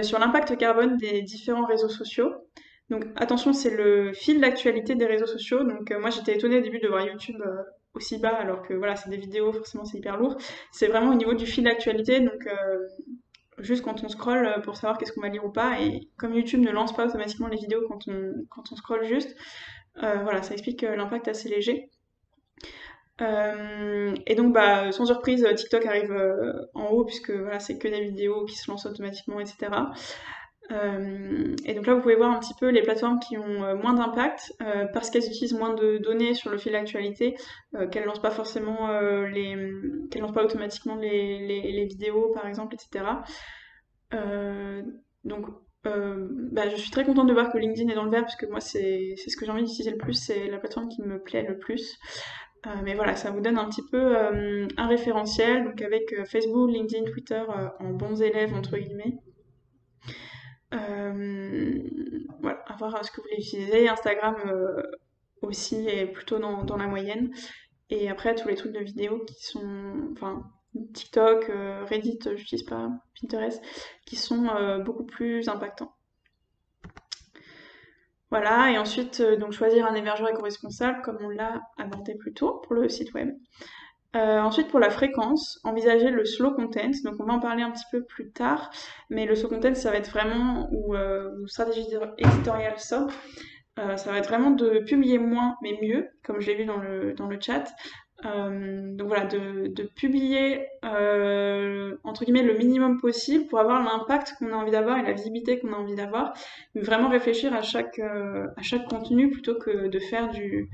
sur l'impact carbone des différents réseaux sociaux. Donc attention, c'est le fil d'actualité des réseaux sociaux. Donc moi j'étais étonnée au début de voir YouTube aussi bas, alors que voilà, c'est des vidéos, forcément c'est hyper lourd. C'est vraiment au niveau du fil d'actualité, donc juste quand on scrolle pour savoir qu'est-ce qu'on va lire ou pas. Et comme YouTube ne lance pas automatiquement les vidéos quand on scrolle juste, voilà, ça explique l'impact assez léger. Et donc, bah, sans surprise, TikTok arrive en haut puisque voilà, c'est que des vidéos qui se lancent automatiquement, etc. Et donc là, vous pouvez voir un petit peu les plateformes qui ont moins d'impact parce qu'elles utilisent moins de données sur le fil d'actualité, qu'elles lancent pas forcément qu'elles lancent pas automatiquement les vidéos, par exemple, etc. Euh, donc, bah, je suis très contente de voir que LinkedIn est dans le vert parce que moi, c'est ce que j'ai envie d'utiliser le plus, c'est la plateforme qui me plaît le plus. Mais voilà, ça vous donne un petit peu un référentiel, donc avec Facebook, LinkedIn, Twitter en bons élèves, entre guillemets. Euh, voilà, à voir ce que vous voulez utiliser. Instagram aussi est plutôt dans la moyenne. Et après, tous les trucs de vidéo qui sont, enfin, TikTok, Reddit, j'utilise pas, Pinterest, qui sont beaucoup plus impactants. Voilà, et ensuite, donc choisir un hébergeur éco-responsable, comme on l'a abordé plus tôt pour le site web. Ensuite, pour la fréquence, envisager le slow content. Donc, on va en parler un petit peu plus tard, mais le slow content, ça va être vraiment, ou stratégie éditoriale sobre, ça va être vraiment de publier moins, mais mieux, comme je l'ai vu dans le chat. Donc voilà, de publier entre guillemets le minimum possible pour avoir l'impact qu'on a envie d'avoir et la visibilité qu'on a envie d'avoir, mais vraiment réfléchir à chaque contenu plutôt que de faire de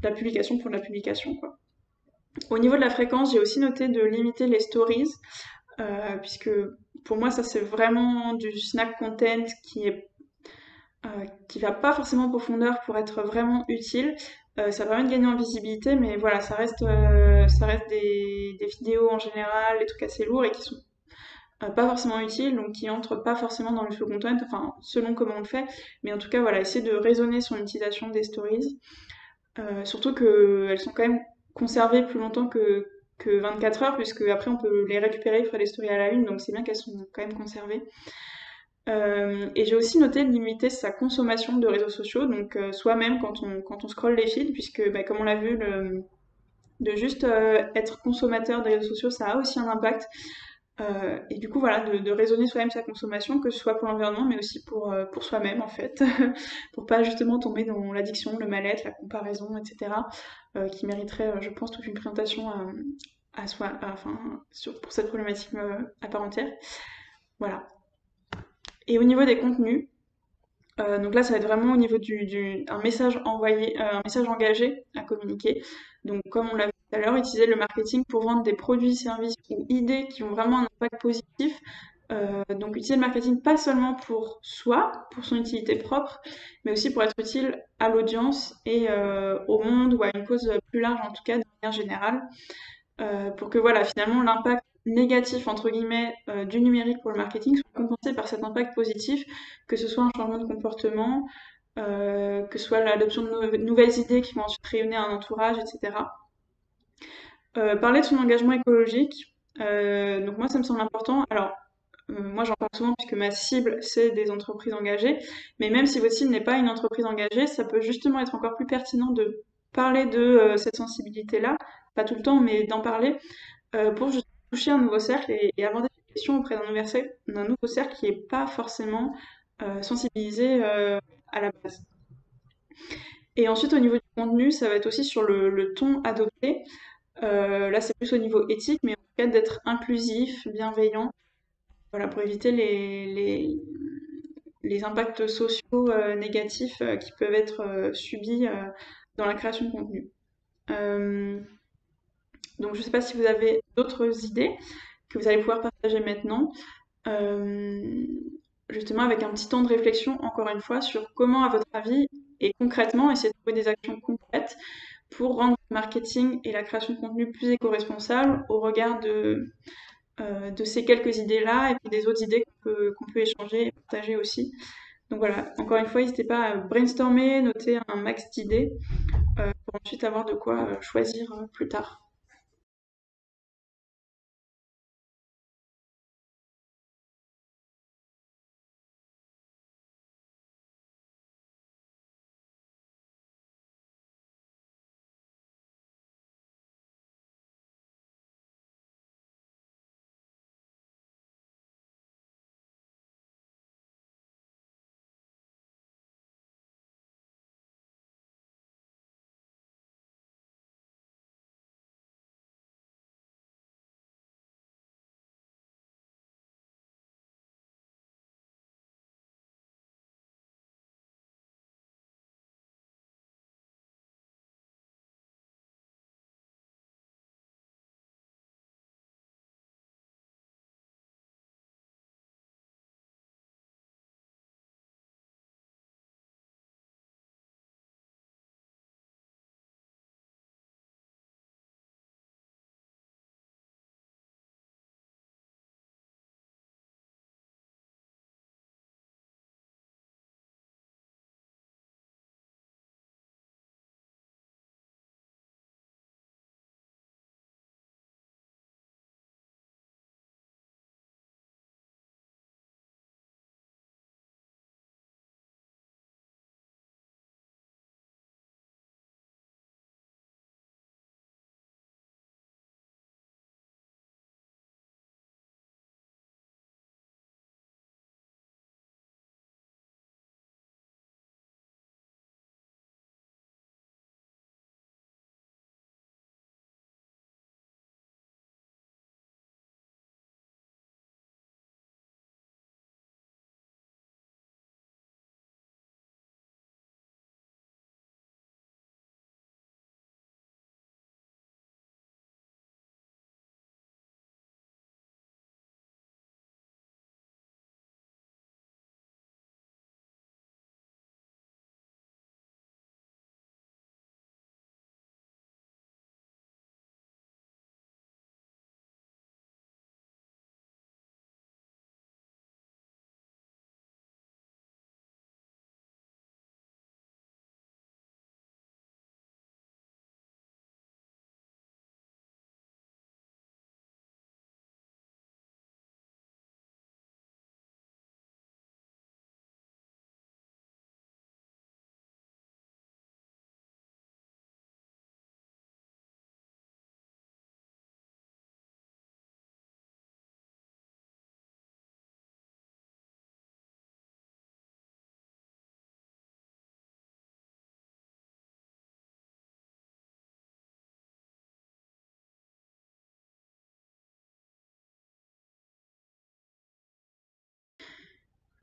la publication pour de la publication, quoi. Au niveau de la fréquence, j'ai aussi noté de limiter les stories, puisque pour moi ça c'est vraiment du snack content qui va pas forcément en profondeur pour être vraiment utile. Ça permet de gagner en visibilité, mais voilà, ça reste des vidéos en général, des trucs assez lourds et qui sont pas forcément utiles, donc qui entrent pas forcément dans le flow content, enfin selon comment on le fait, mais en tout cas voilà, essayer de raisonner sur l'utilisation des stories, surtout qu'elles sont quand même conservées plus longtemps que 24 heures, puisque après on peut les récupérer, faire des stories à la une, donc c'est bien qu'elles sont quand même conservées. Et j'ai aussi noté de limiter sa consommation de réseaux sociaux, donc soi-même quand on scrolle les feeds, puisque bah, comme on l'a vu, de juste être consommateur des réseaux sociaux, ça a aussi un impact. Et du coup, voilà, de raisonner soi-même sa consommation, que ce soit pour l'environnement, mais aussi pour soi-même, en fait, pour pas justement tomber dans l'addiction, le mal-être, la comparaison, etc., qui mériterait, je pense, toute une présentation à soi, enfin, pour cette problématique à part entière. Voilà. Et au niveau des contenus, donc là, ça va être vraiment au niveau un message envoyé, un message engagé à communiquer. Donc, comme on l'a vu tout à l'heure, utiliser le marketing pour vendre des produits, services ou idées qui ont vraiment un impact positif. Donc, utiliser le marketing pas seulement pour soi, pour son utilité propre, mais aussi pour être utile à l'audience et au monde ou à une cause plus large, en tout cas, de manière générale. Pour que voilà, finalement l'impact négatif entre guillemets du numérique pour le marketing soit compensé par cet impact positif, que ce soit un changement de comportement, que ce soit l'adoption de nouvelles idées qui vont ensuite rayonner un entourage, etc. Parler de son engagement écologique, donc moi ça me semble important. Alors moi j'en parle souvent puisque ma cible c'est des entreprises engagées, mais même si votre cible n'est pas une entreprise engagée, ça peut justement être encore plus pertinent de parler de cette sensibilité-là, pas tout le temps, mais d'en parler pour juste toucher un nouveau cercle et aborder des questions auprès d'un nouveau cercle qui n'est pas forcément sensibilisé à la base. Et ensuite, au niveau du contenu, ça va être aussi sur le ton adopté. Là, c'est plus au niveau éthique, mais en tout cas d'être inclusif, bienveillant, voilà, pour éviter les impacts sociaux négatifs qui peuvent être subis dans la création de contenu. Euh, donc, je ne sais pas si vous avez d'autres idées que vous allez pouvoir partager maintenant. Euh, Justement avec un petit temps de réflexion, encore une fois, sur comment, à votre avis, et concrètement, essayer de trouver des actions concrètes pour rendre le marketing et la création de contenu plus éco-responsables au regard de ces quelques idées-là et puis des autres idées qu'on peut échanger et partager aussi. Donc voilà, encore une fois, n'hésitez pas à brainstormer, noter un max d'idées pour ensuite avoir de quoi choisir plus tard.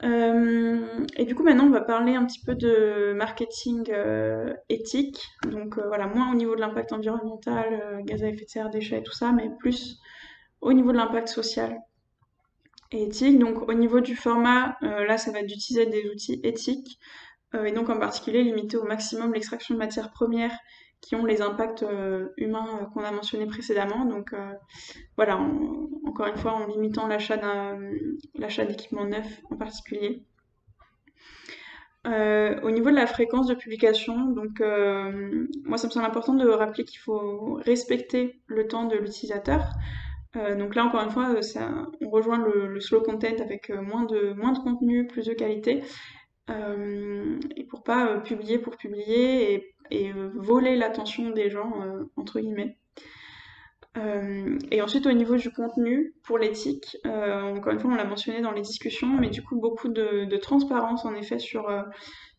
Et du coup, maintenant, on va parler un petit peu de marketing éthique. Donc voilà, moins au niveau de l'impact environnemental, gaz à effet de serre, déchets, tout ça, mais plus au niveau de l'impact social et éthique. Donc au niveau du format, là, ça va être d'utiliser des outils éthiques et donc en particulier limiter au maximum l'extraction de matières premières qui ont les impacts humains qu'on a mentionnés précédemment. Donc voilà, encore une fois, en limitant l'achat d'équipements neufs en particulier. Au niveau de la fréquence de publication, donc moi ça me semble important de rappeler qu'il faut respecter le temps de l'utilisateur. Donc là encore une fois, on rejoint le slow content avec moins de contenu, plus de qualité, et pour pas publier pour publier et voler l'attention des gens entre guillemets. Et ensuite, au niveau du contenu, pour l'éthique, encore une fois, on l'a mentionné dans les discussions, mais du coup, beaucoup de transparence, en effet, sur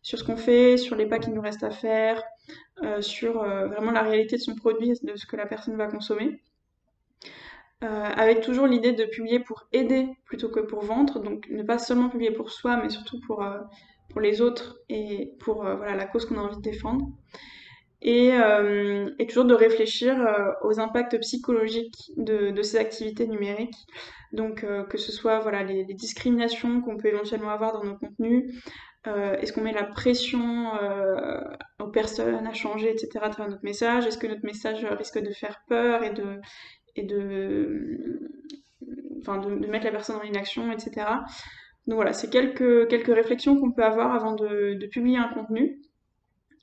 ce qu'on fait, sur les pas qu'il nous reste à faire, sur vraiment la réalité de son produit, de ce que la personne va consommer. Avec toujours l'idée de publier pour aider plutôt que pour vendre, donc ne pas seulement publier pour soi, mais surtout pour les autres et pour voilà, la cause qu'on a envie de défendre et toujours de réfléchir aux impacts psychologiques de ces activités numériques. Donc que ce soit voilà, les discriminations qu'on peut éventuellement avoir dans nos contenus, est-ce qu'on met la pression aux personnes à changer, etc. à travers notre message? Est-ce que notre message risque de faire peur et enfin, de mettre la personne en inaction, etc. Donc voilà, c'est quelques réflexions qu'on peut avoir avant de publier un contenu.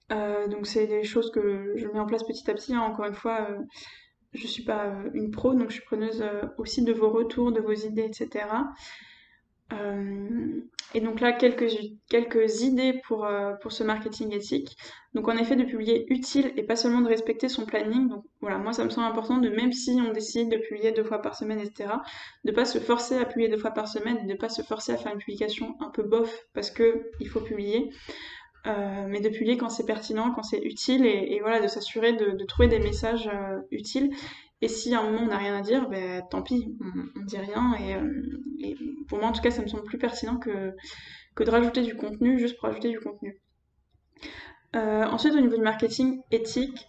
Donc c'est des choses que je mets en place petit à petit, hein. Encore une fois, je suis pas une pro, donc je suis preneuse aussi de vos retours, de vos idées, etc. Et donc là, quelques idées pour ce marketing éthique. Donc en effet, de publier utile et pas seulement de respecter son planning. Donc voilà, moi ça me semble important de, même si on décide de publier 2 fois par semaine, etc., de pas se forcer à publier 2 fois par semaine et de pas se forcer à faire une publication un peu bof parce que il faut publier. Mais de publier quand c'est pertinent, quand c'est utile, et voilà, de s'assurer de trouver des messages utiles. Et si à un moment on n'a rien à dire, ben tant pis, on dit rien. Et pour moi en tout cas, ça me semble plus pertinent que de rajouter du contenu juste pour rajouter du contenu. Ensuite, au niveau du marketing éthique,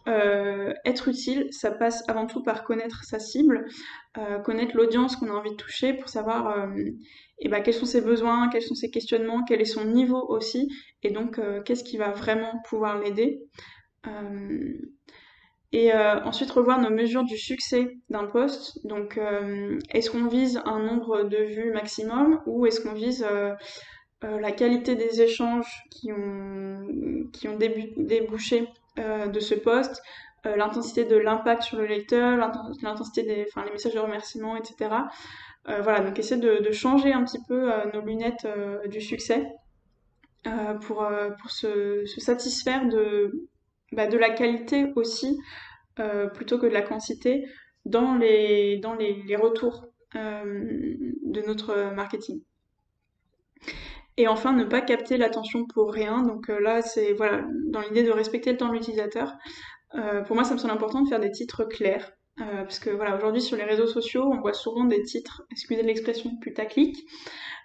être utile, ça passe avant tout par connaître sa cible, connaître l'audience qu'on a envie de toucher pour savoir et ben, quels sont ses besoins, quels sont ses questionnements, quel est son niveau aussi, et donc qu'est-ce qui va vraiment pouvoir l'aider. Euh, Ensuite, revoir nos mesures du succès d'un post. Donc, est-ce qu'on vise un nombre de vues maximum ou est-ce qu'on vise la qualité des échanges qui ont débouché de ce post, l'intensité de l'impact sur le lecteur, l'intensité enfin, les messages de remerciement, etc. Voilà, donc essayer de changer un petit peu nos lunettes du succès pour se satisfaire de la qualité aussi, plutôt que de la quantité dans les retours de notre marketing. Et enfin, ne pas capter l'attention pour rien. Donc là, c'est voilà, dans l'idée de respecter le temps de l'utilisateur. Pour moi, ça me semble important de faire des titres clairs. Parce que voilà, aujourd'hui sur les réseaux sociaux, on voit souvent des titres, excusez l'expression, putaclic.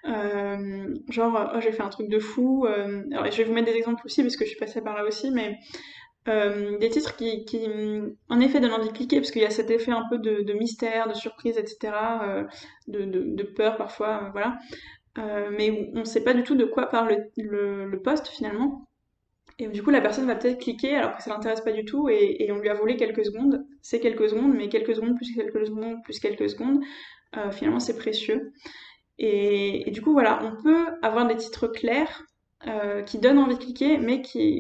Genre, oh, j'ai fait un truc de fou. Alors, je vais vous mettre des exemples aussi parce que je suis passée par là aussi, mais des titres qui, en effet, donnent envie de cliquer parce qu'il y a cet effet un peu de mystère, de surprise, etc., de peur parfois, voilà. Mais où on ne sait pas du tout de quoi parle le post finalement. Et du coup, la personne va peut-être cliquer alors que ça l'intéresse pas du tout et on lui a volé quelques secondes. C'est quelques secondes, mais quelques secondes plus quelques secondes plus quelques secondes, finalement c'est précieux. Et du coup, voilà, on peut avoir des titres clairs qui donnent envie de cliquer,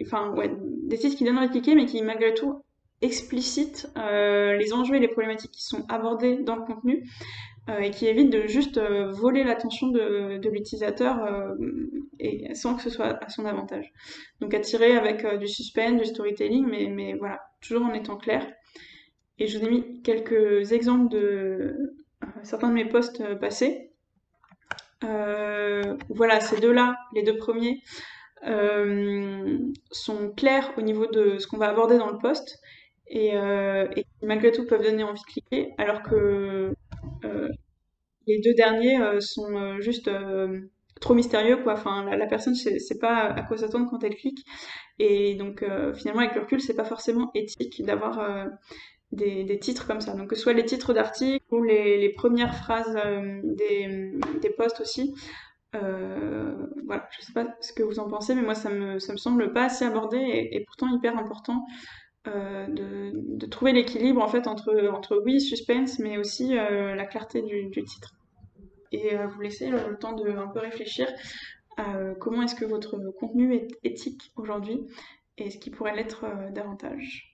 enfin, ouais, des titres qui donnent envie de cliquer, mais qui malgré tout explicitent les enjeux et les problématiques qui sont abordées dans le contenu et qui évitent de juste voler l'attention de l'utilisateur et sans que ce soit à son avantage. Donc attirer avec du suspense, du storytelling, mais voilà, toujours en étant clair. Et je vous ai mis quelques exemples de certains de mes posts passés. Voilà, ces deux-là, les deux premiers, sont clairs au niveau de ce qu'on va aborder dans le post et qui malgré tout peuvent donner envie de cliquer, alors que les deux derniers sont juste trop mystérieux, quoi. Enfin, la personne sait pas à quoi s'attendre quand elle clique. Et donc, finalement, avec le recul, c'est pas forcément éthique d'avoir des titres comme ça. Donc, que ce soit les titres d'articles ou les premières phrases des posts aussi. Voilà, je sais pas ce que vous en pensez, mais moi, ça me semble pas assez abordé et pourtant hyper important de trouver l'équilibre en fait entre oui, suspense, mais aussi la clarté du titre. Et vous laisser le temps de un peu réfléchir à comment est-ce que votre contenu est éthique aujourd'hui et ce qui pourrait l'être davantage.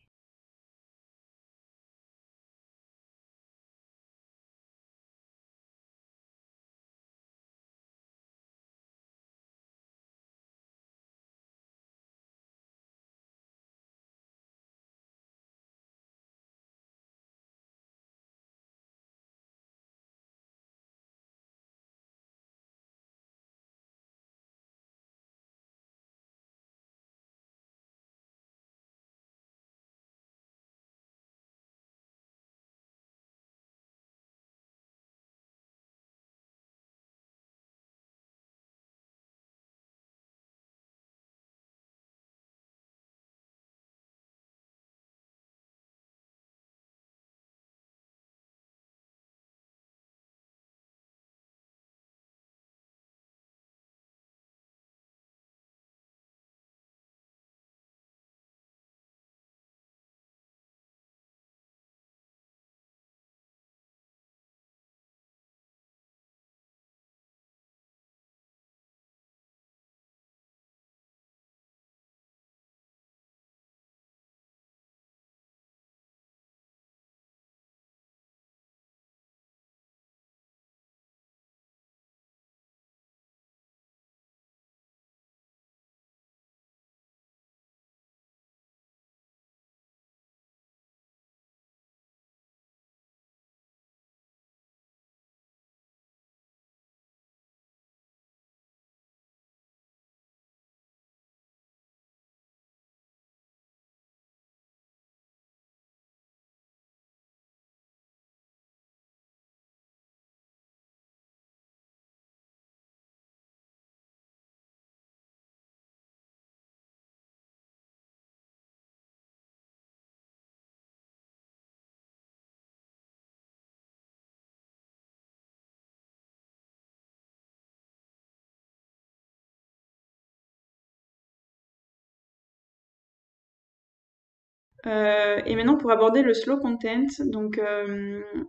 Et maintenant pour aborder le slow content, donc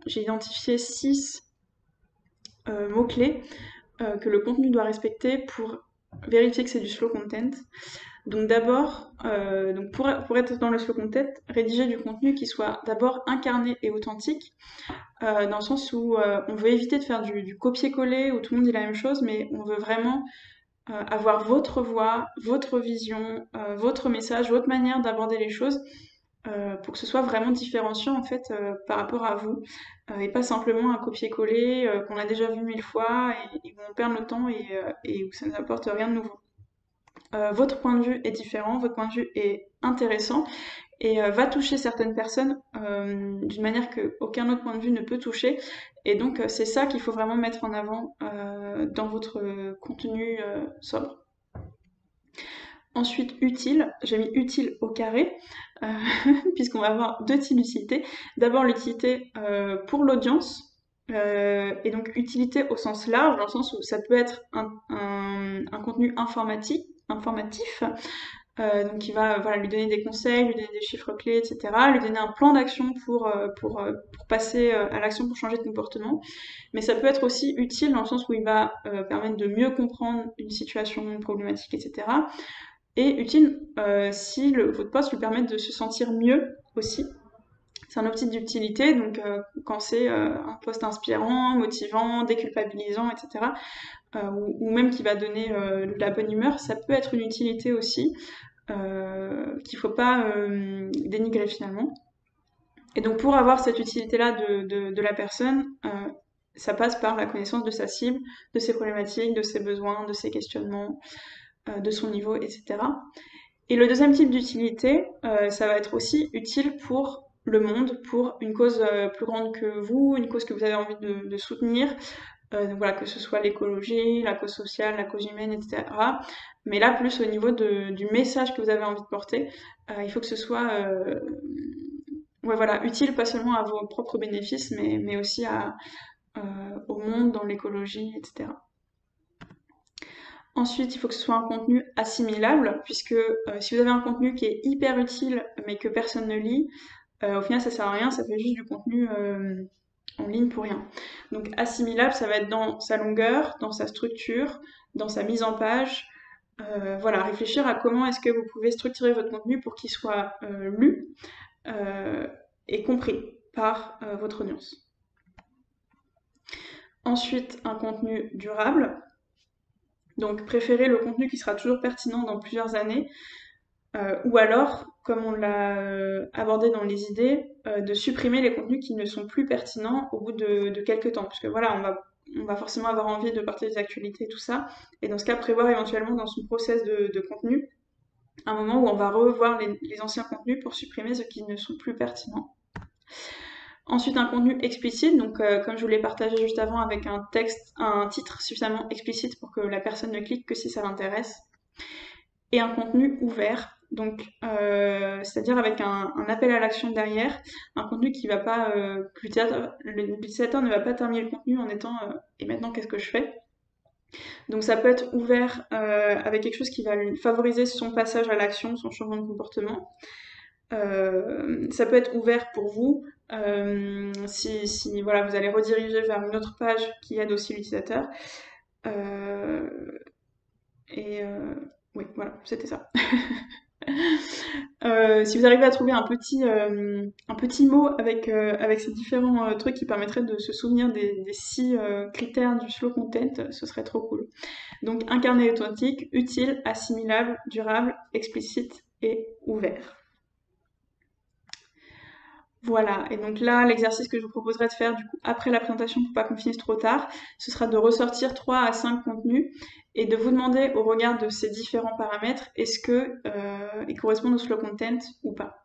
j'ai identifié 6 mots-clés que le contenu doit respecter pour vérifier que c'est du slow content. Donc d'abord, pour être dans le slow content, rédiger du contenu qui soit d'abord incarné et authentique, dans le sens où on veut éviter de faire du copier-coller où tout le monde dit la même chose, mais on veut vraiment avoir votre voix, votre vision, votre message, votre manière d'aborder les choses, pour que ce soit vraiment différenciant en fait par rapport à vous, et pas simplement un copier-coller qu'on a déjà vu 1000 fois et où on perd le temps et où ça ne nous apporte rien de nouveau. Votre point de vue est différent, votre point de vue est intéressant et va toucher certaines personnes d'une manière que aucun autre point de vue ne peut toucher. Et donc c'est ça qu'il faut vraiment mettre en avant dans votre contenu sobre. Ensuite, utile, j'ai mis utile au carré, euh, puisqu'on va avoir deux types d'utilité. D'abord l'utilité pour l'audience, et donc utilité au sens large, dans le sens où ça peut être un contenu informatif, donc qui va voilà, lui donner des conseils, lui donner des chiffres clés, etc., lui donner un plan d'action pour passer à l'action pour changer de comportement. Mais ça peut être aussi utile dans le sens où il va permettre de mieux comprendre une situation, une problématique, etc. Et utile si votre poste lui permet de se sentir mieux aussi. C'est un autre type d'utilité, donc quand c'est un poste inspirant, motivant, déculpabilisant, etc., ou même qui va donner de la bonne humeur, ça peut être une utilité aussi, qu'il faut pas dénigrer finalement. Et donc pour avoir cette utilité-là de la personne, ça passe par la connaissance de sa cible, de ses problématiques, de ses besoins, de ses questionnements, de son niveau, etc. Et le deuxième type d'utilité, ça va être aussi utile pour le monde, pour une cause plus grande que vous, une cause que vous avez envie de soutenir, Donc voilà, que ce soit l'écologie, la cause sociale, la cause humaine, etc. Mais là, plus au niveau du message que vous avez envie de porter, il faut que ce soit ouais, voilà, utile pas seulement à vos propres bénéfices, mais aussi au monde, dans l'écologie, etc. Ensuite, il faut que ce soit un contenu assimilable, puisque si vous avez un contenu qui est hyper utile mais que personne ne lit, au final ça sert à rien, ça fait juste du contenu en ligne pour rien. Donc assimilable, ça va être dans sa longueur, dans sa structure, dans sa mise en page. Voilà, réfléchir à comment est-ce que vous pouvez structurer votre contenu pour qu'il soit lu euh, et compris par votre audience. Ensuite, un contenu durable. Donc préférez le contenu qui sera toujours pertinent dans plusieurs années, ou alors, comme on l'a abordé dans les idées, de supprimer les contenus qui ne sont plus pertinents au bout de quelques temps. Parce que voilà, on va forcément avoir envie de partager des actualités et tout ça. Et dans ce cas, prévoir éventuellement dans son process de contenu un moment où on va revoir les anciens contenus pour supprimer ceux qui ne sont plus pertinents. Ensuite, un contenu explicite, donc comme je vous l'ai partagé juste avant, avec un texte, un titre suffisamment explicite pour que la personne ne clique que si ça l'intéresse. Et un contenu ouvert, donc c'est-à-dire avec un appel à l'action derrière, un contenu qui va pas, que l'utilisateur ne va pas terminer le contenu en étant et maintenant qu'est-ce que je fais? Donc ça peut être ouvert avec quelque chose qui va lui favoriser son passage à l'action, son changement de comportement. Ça peut être ouvert pour vous si voilà, vous allez rediriger vers une autre page qui aide aussi l'utilisateur. Euh, et oui, voilà, c'était ça. Si vous arrivez à trouver un petit mot avec ces différents trucs qui permettraient de se souvenir des 6 critères du slow content, ce serait trop cool. Donc incarné authentique, utile, assimilable, durable, explicite et ouvert. Voilà, et donc là, l'exercice que je vous proposerai de faire du coup après la présentation pour pas qu'on finisse trop tard, ce sera de ressortir 3 à 5 contenus et de vous demander au regard de ces différents paramètres, est-ce que ils correspondent au slow content ou pas.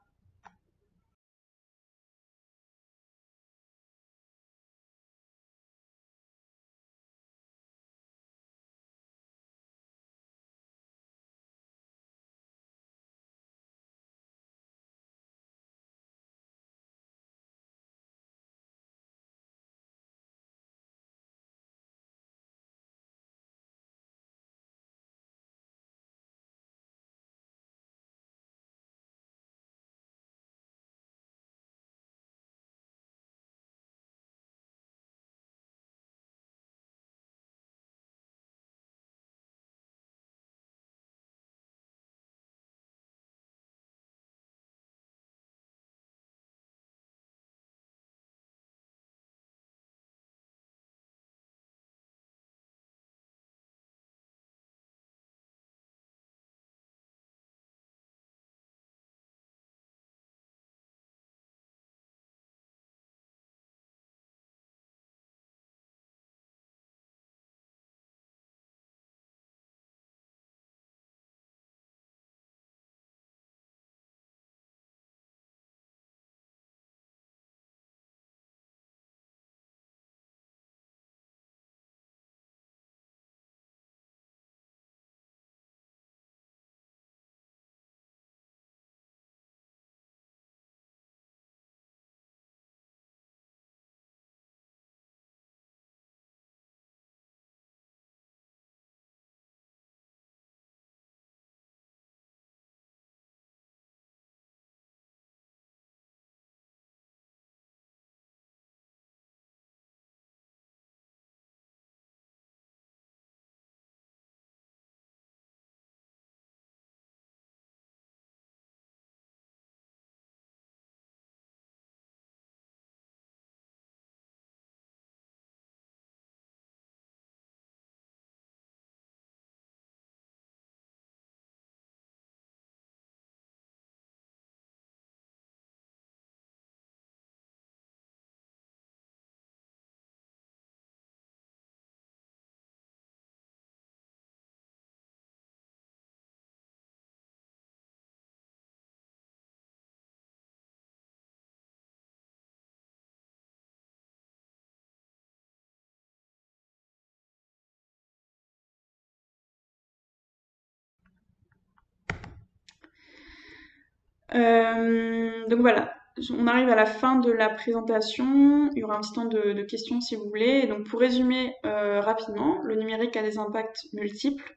Donc voilà, on arrive à la fin de la présentation. Il y aura un petit temps de questions si vous voulez. Et donc pour résumer rapidement, le numérique a des impacts multiples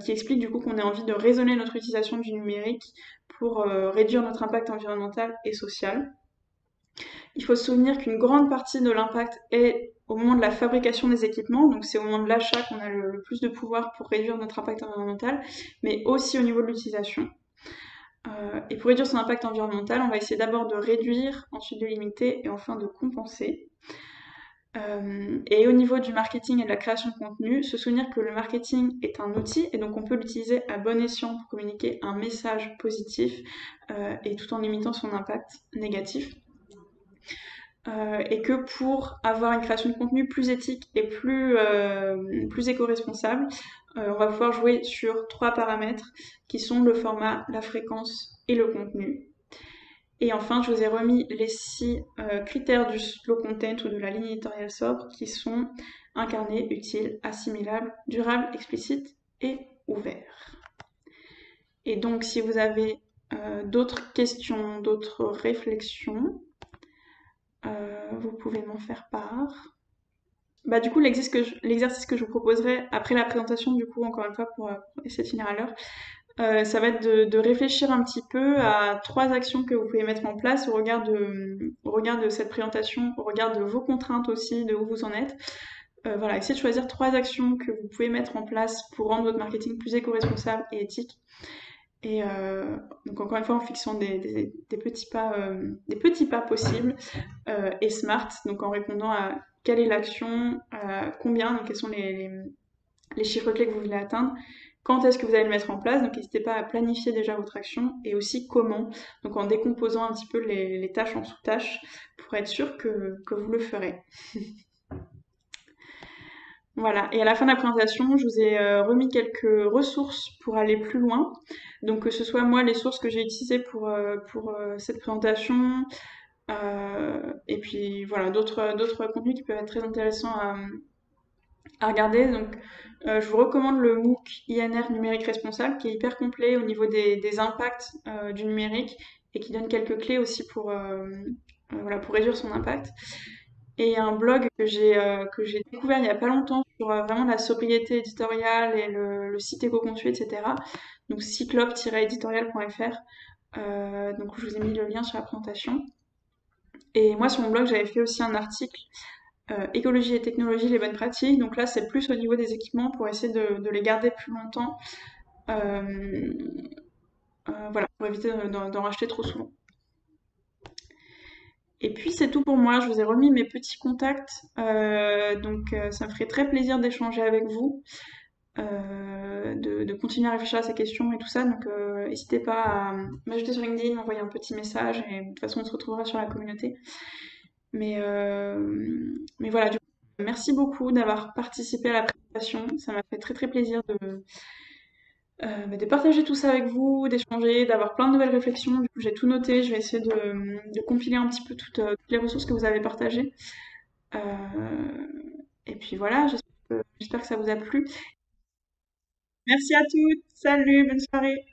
qui expliquent du coup qu'on a envie de raisonner notre utilisation du numérique pour réduire notre impact environnemental et social. Il faut se souvenir qu'une grande partie de l'impact est au moment de la fabrication des équipements, donc c'est au moment de l'achat qu'on a le plus de pouvoir pour réduire notre impact environnemental, mais aussi au niveau de l'utilisation. Et pour réduire son impact environnemental, on va essayer d'abord de réduire, ensuite de limiter et enfin de compenser. Et au niveau du marketing et de la création de contenu, se souvenir que le marketing est un outil et donc on peut l'utiliser à bon escient pour communiquer un message positif et tout en limitant son impact négatif. Et que pour avoir une création de contenu plus éthique et plus éco-responsable, on va pouvoir jouer sur 3 paramètres qui sont le format, la fréquence et le contenu. Et enfin, je vous ai remis les 6 critères du slow content ou de la ligne éditoriale sobre qui sont incarné, utile, assimilable, durable, explicite et ouvert. Et donc, si vous avez d'autres questions, d'autres réflexions, vous pouvez m'en faire part. Bah, du coup, l'exercice que je vous proposerai après la présentation, du coup, encore une fois, pour essayer de finir à l'heure, ça va être de réfléchir un petit peu à 3 actions que vous pouvez mettre en place au regard de cette présentation, au regard de vos contraintes aussi, de où vous en êtes. Voilà, essayez de choisir 3 actions que vous pouvez mettre en place pour rendre votre marketing plus éco-responsable et éthique. Et donc encore une fois en fixant des petits pas possibles et smart, donc en répondant à quelle est l'action, combien, donc quels sont les chiffres clés que vous voulez atteindre, quand est-ce que vous allez le mettre en place, donc n'hésitez pas à planifier déjà votre action et aussi comment, donc en décomposant un petit peu les tâches en sous-tâches pour être sûr que vous le ferez. Voilà, et à la fin de la présentation, je vous ai remis quelques ressources pour aller plus loin. Donc que ce soit moi les sources que j'ai utilisées pour cette présentation, et puis voilà, d'autres contenus qui peuvent être très intéressants à regarder. Donc je vous recommande le MOOC INR numérique responsable qui est hyper complet au niveau des impacts du numérique et qui donne quelques clés aussi voilà, pour réduire son impact et un blog que j'ai découvert il y a pas longtemps sur vraiment la sobriété éditoriale et le site éco-conçu, etc. Donc cyclope-éditorial.fr. Donc je vous ai mis le lien sur la présentation. Et moi sur mon blog j'avais fait aussi un article écologie et technologie, les bonnes pratiques. Donc là c'est plus au niveau des équipements pour essayer de les garder plus longtemps. Euh, voilà, pour éviter d'en racheter trop souvent. Et puis c'est tout pour moi, je vous ai remis mes petits contacts, donc ça me ferait très plaisir d'échanger avec vous, de continuer à réfléchir à ces questions et tout ça, donc n'hésitez pas à m'ajouter sur LinkedIn, m'envoyer un petit message, et de toute façon on se retrouvera sur la communauté. Mais voilà, du coup, merci beaucoup d'avoir participé à la présentation, ça m'a fait très très plaisir de partager tout ça avec vous, d'échanger, d'avoir plein de nouvelles réflexions. Du coup, j'ai tout noté. Je vais essayer de compiler un petit peu toutes les ressources que vous avez partagées. Euh, et puis voilà, j'espère que ça vous a plu. Merci à toutes. Salut, bonne soirée.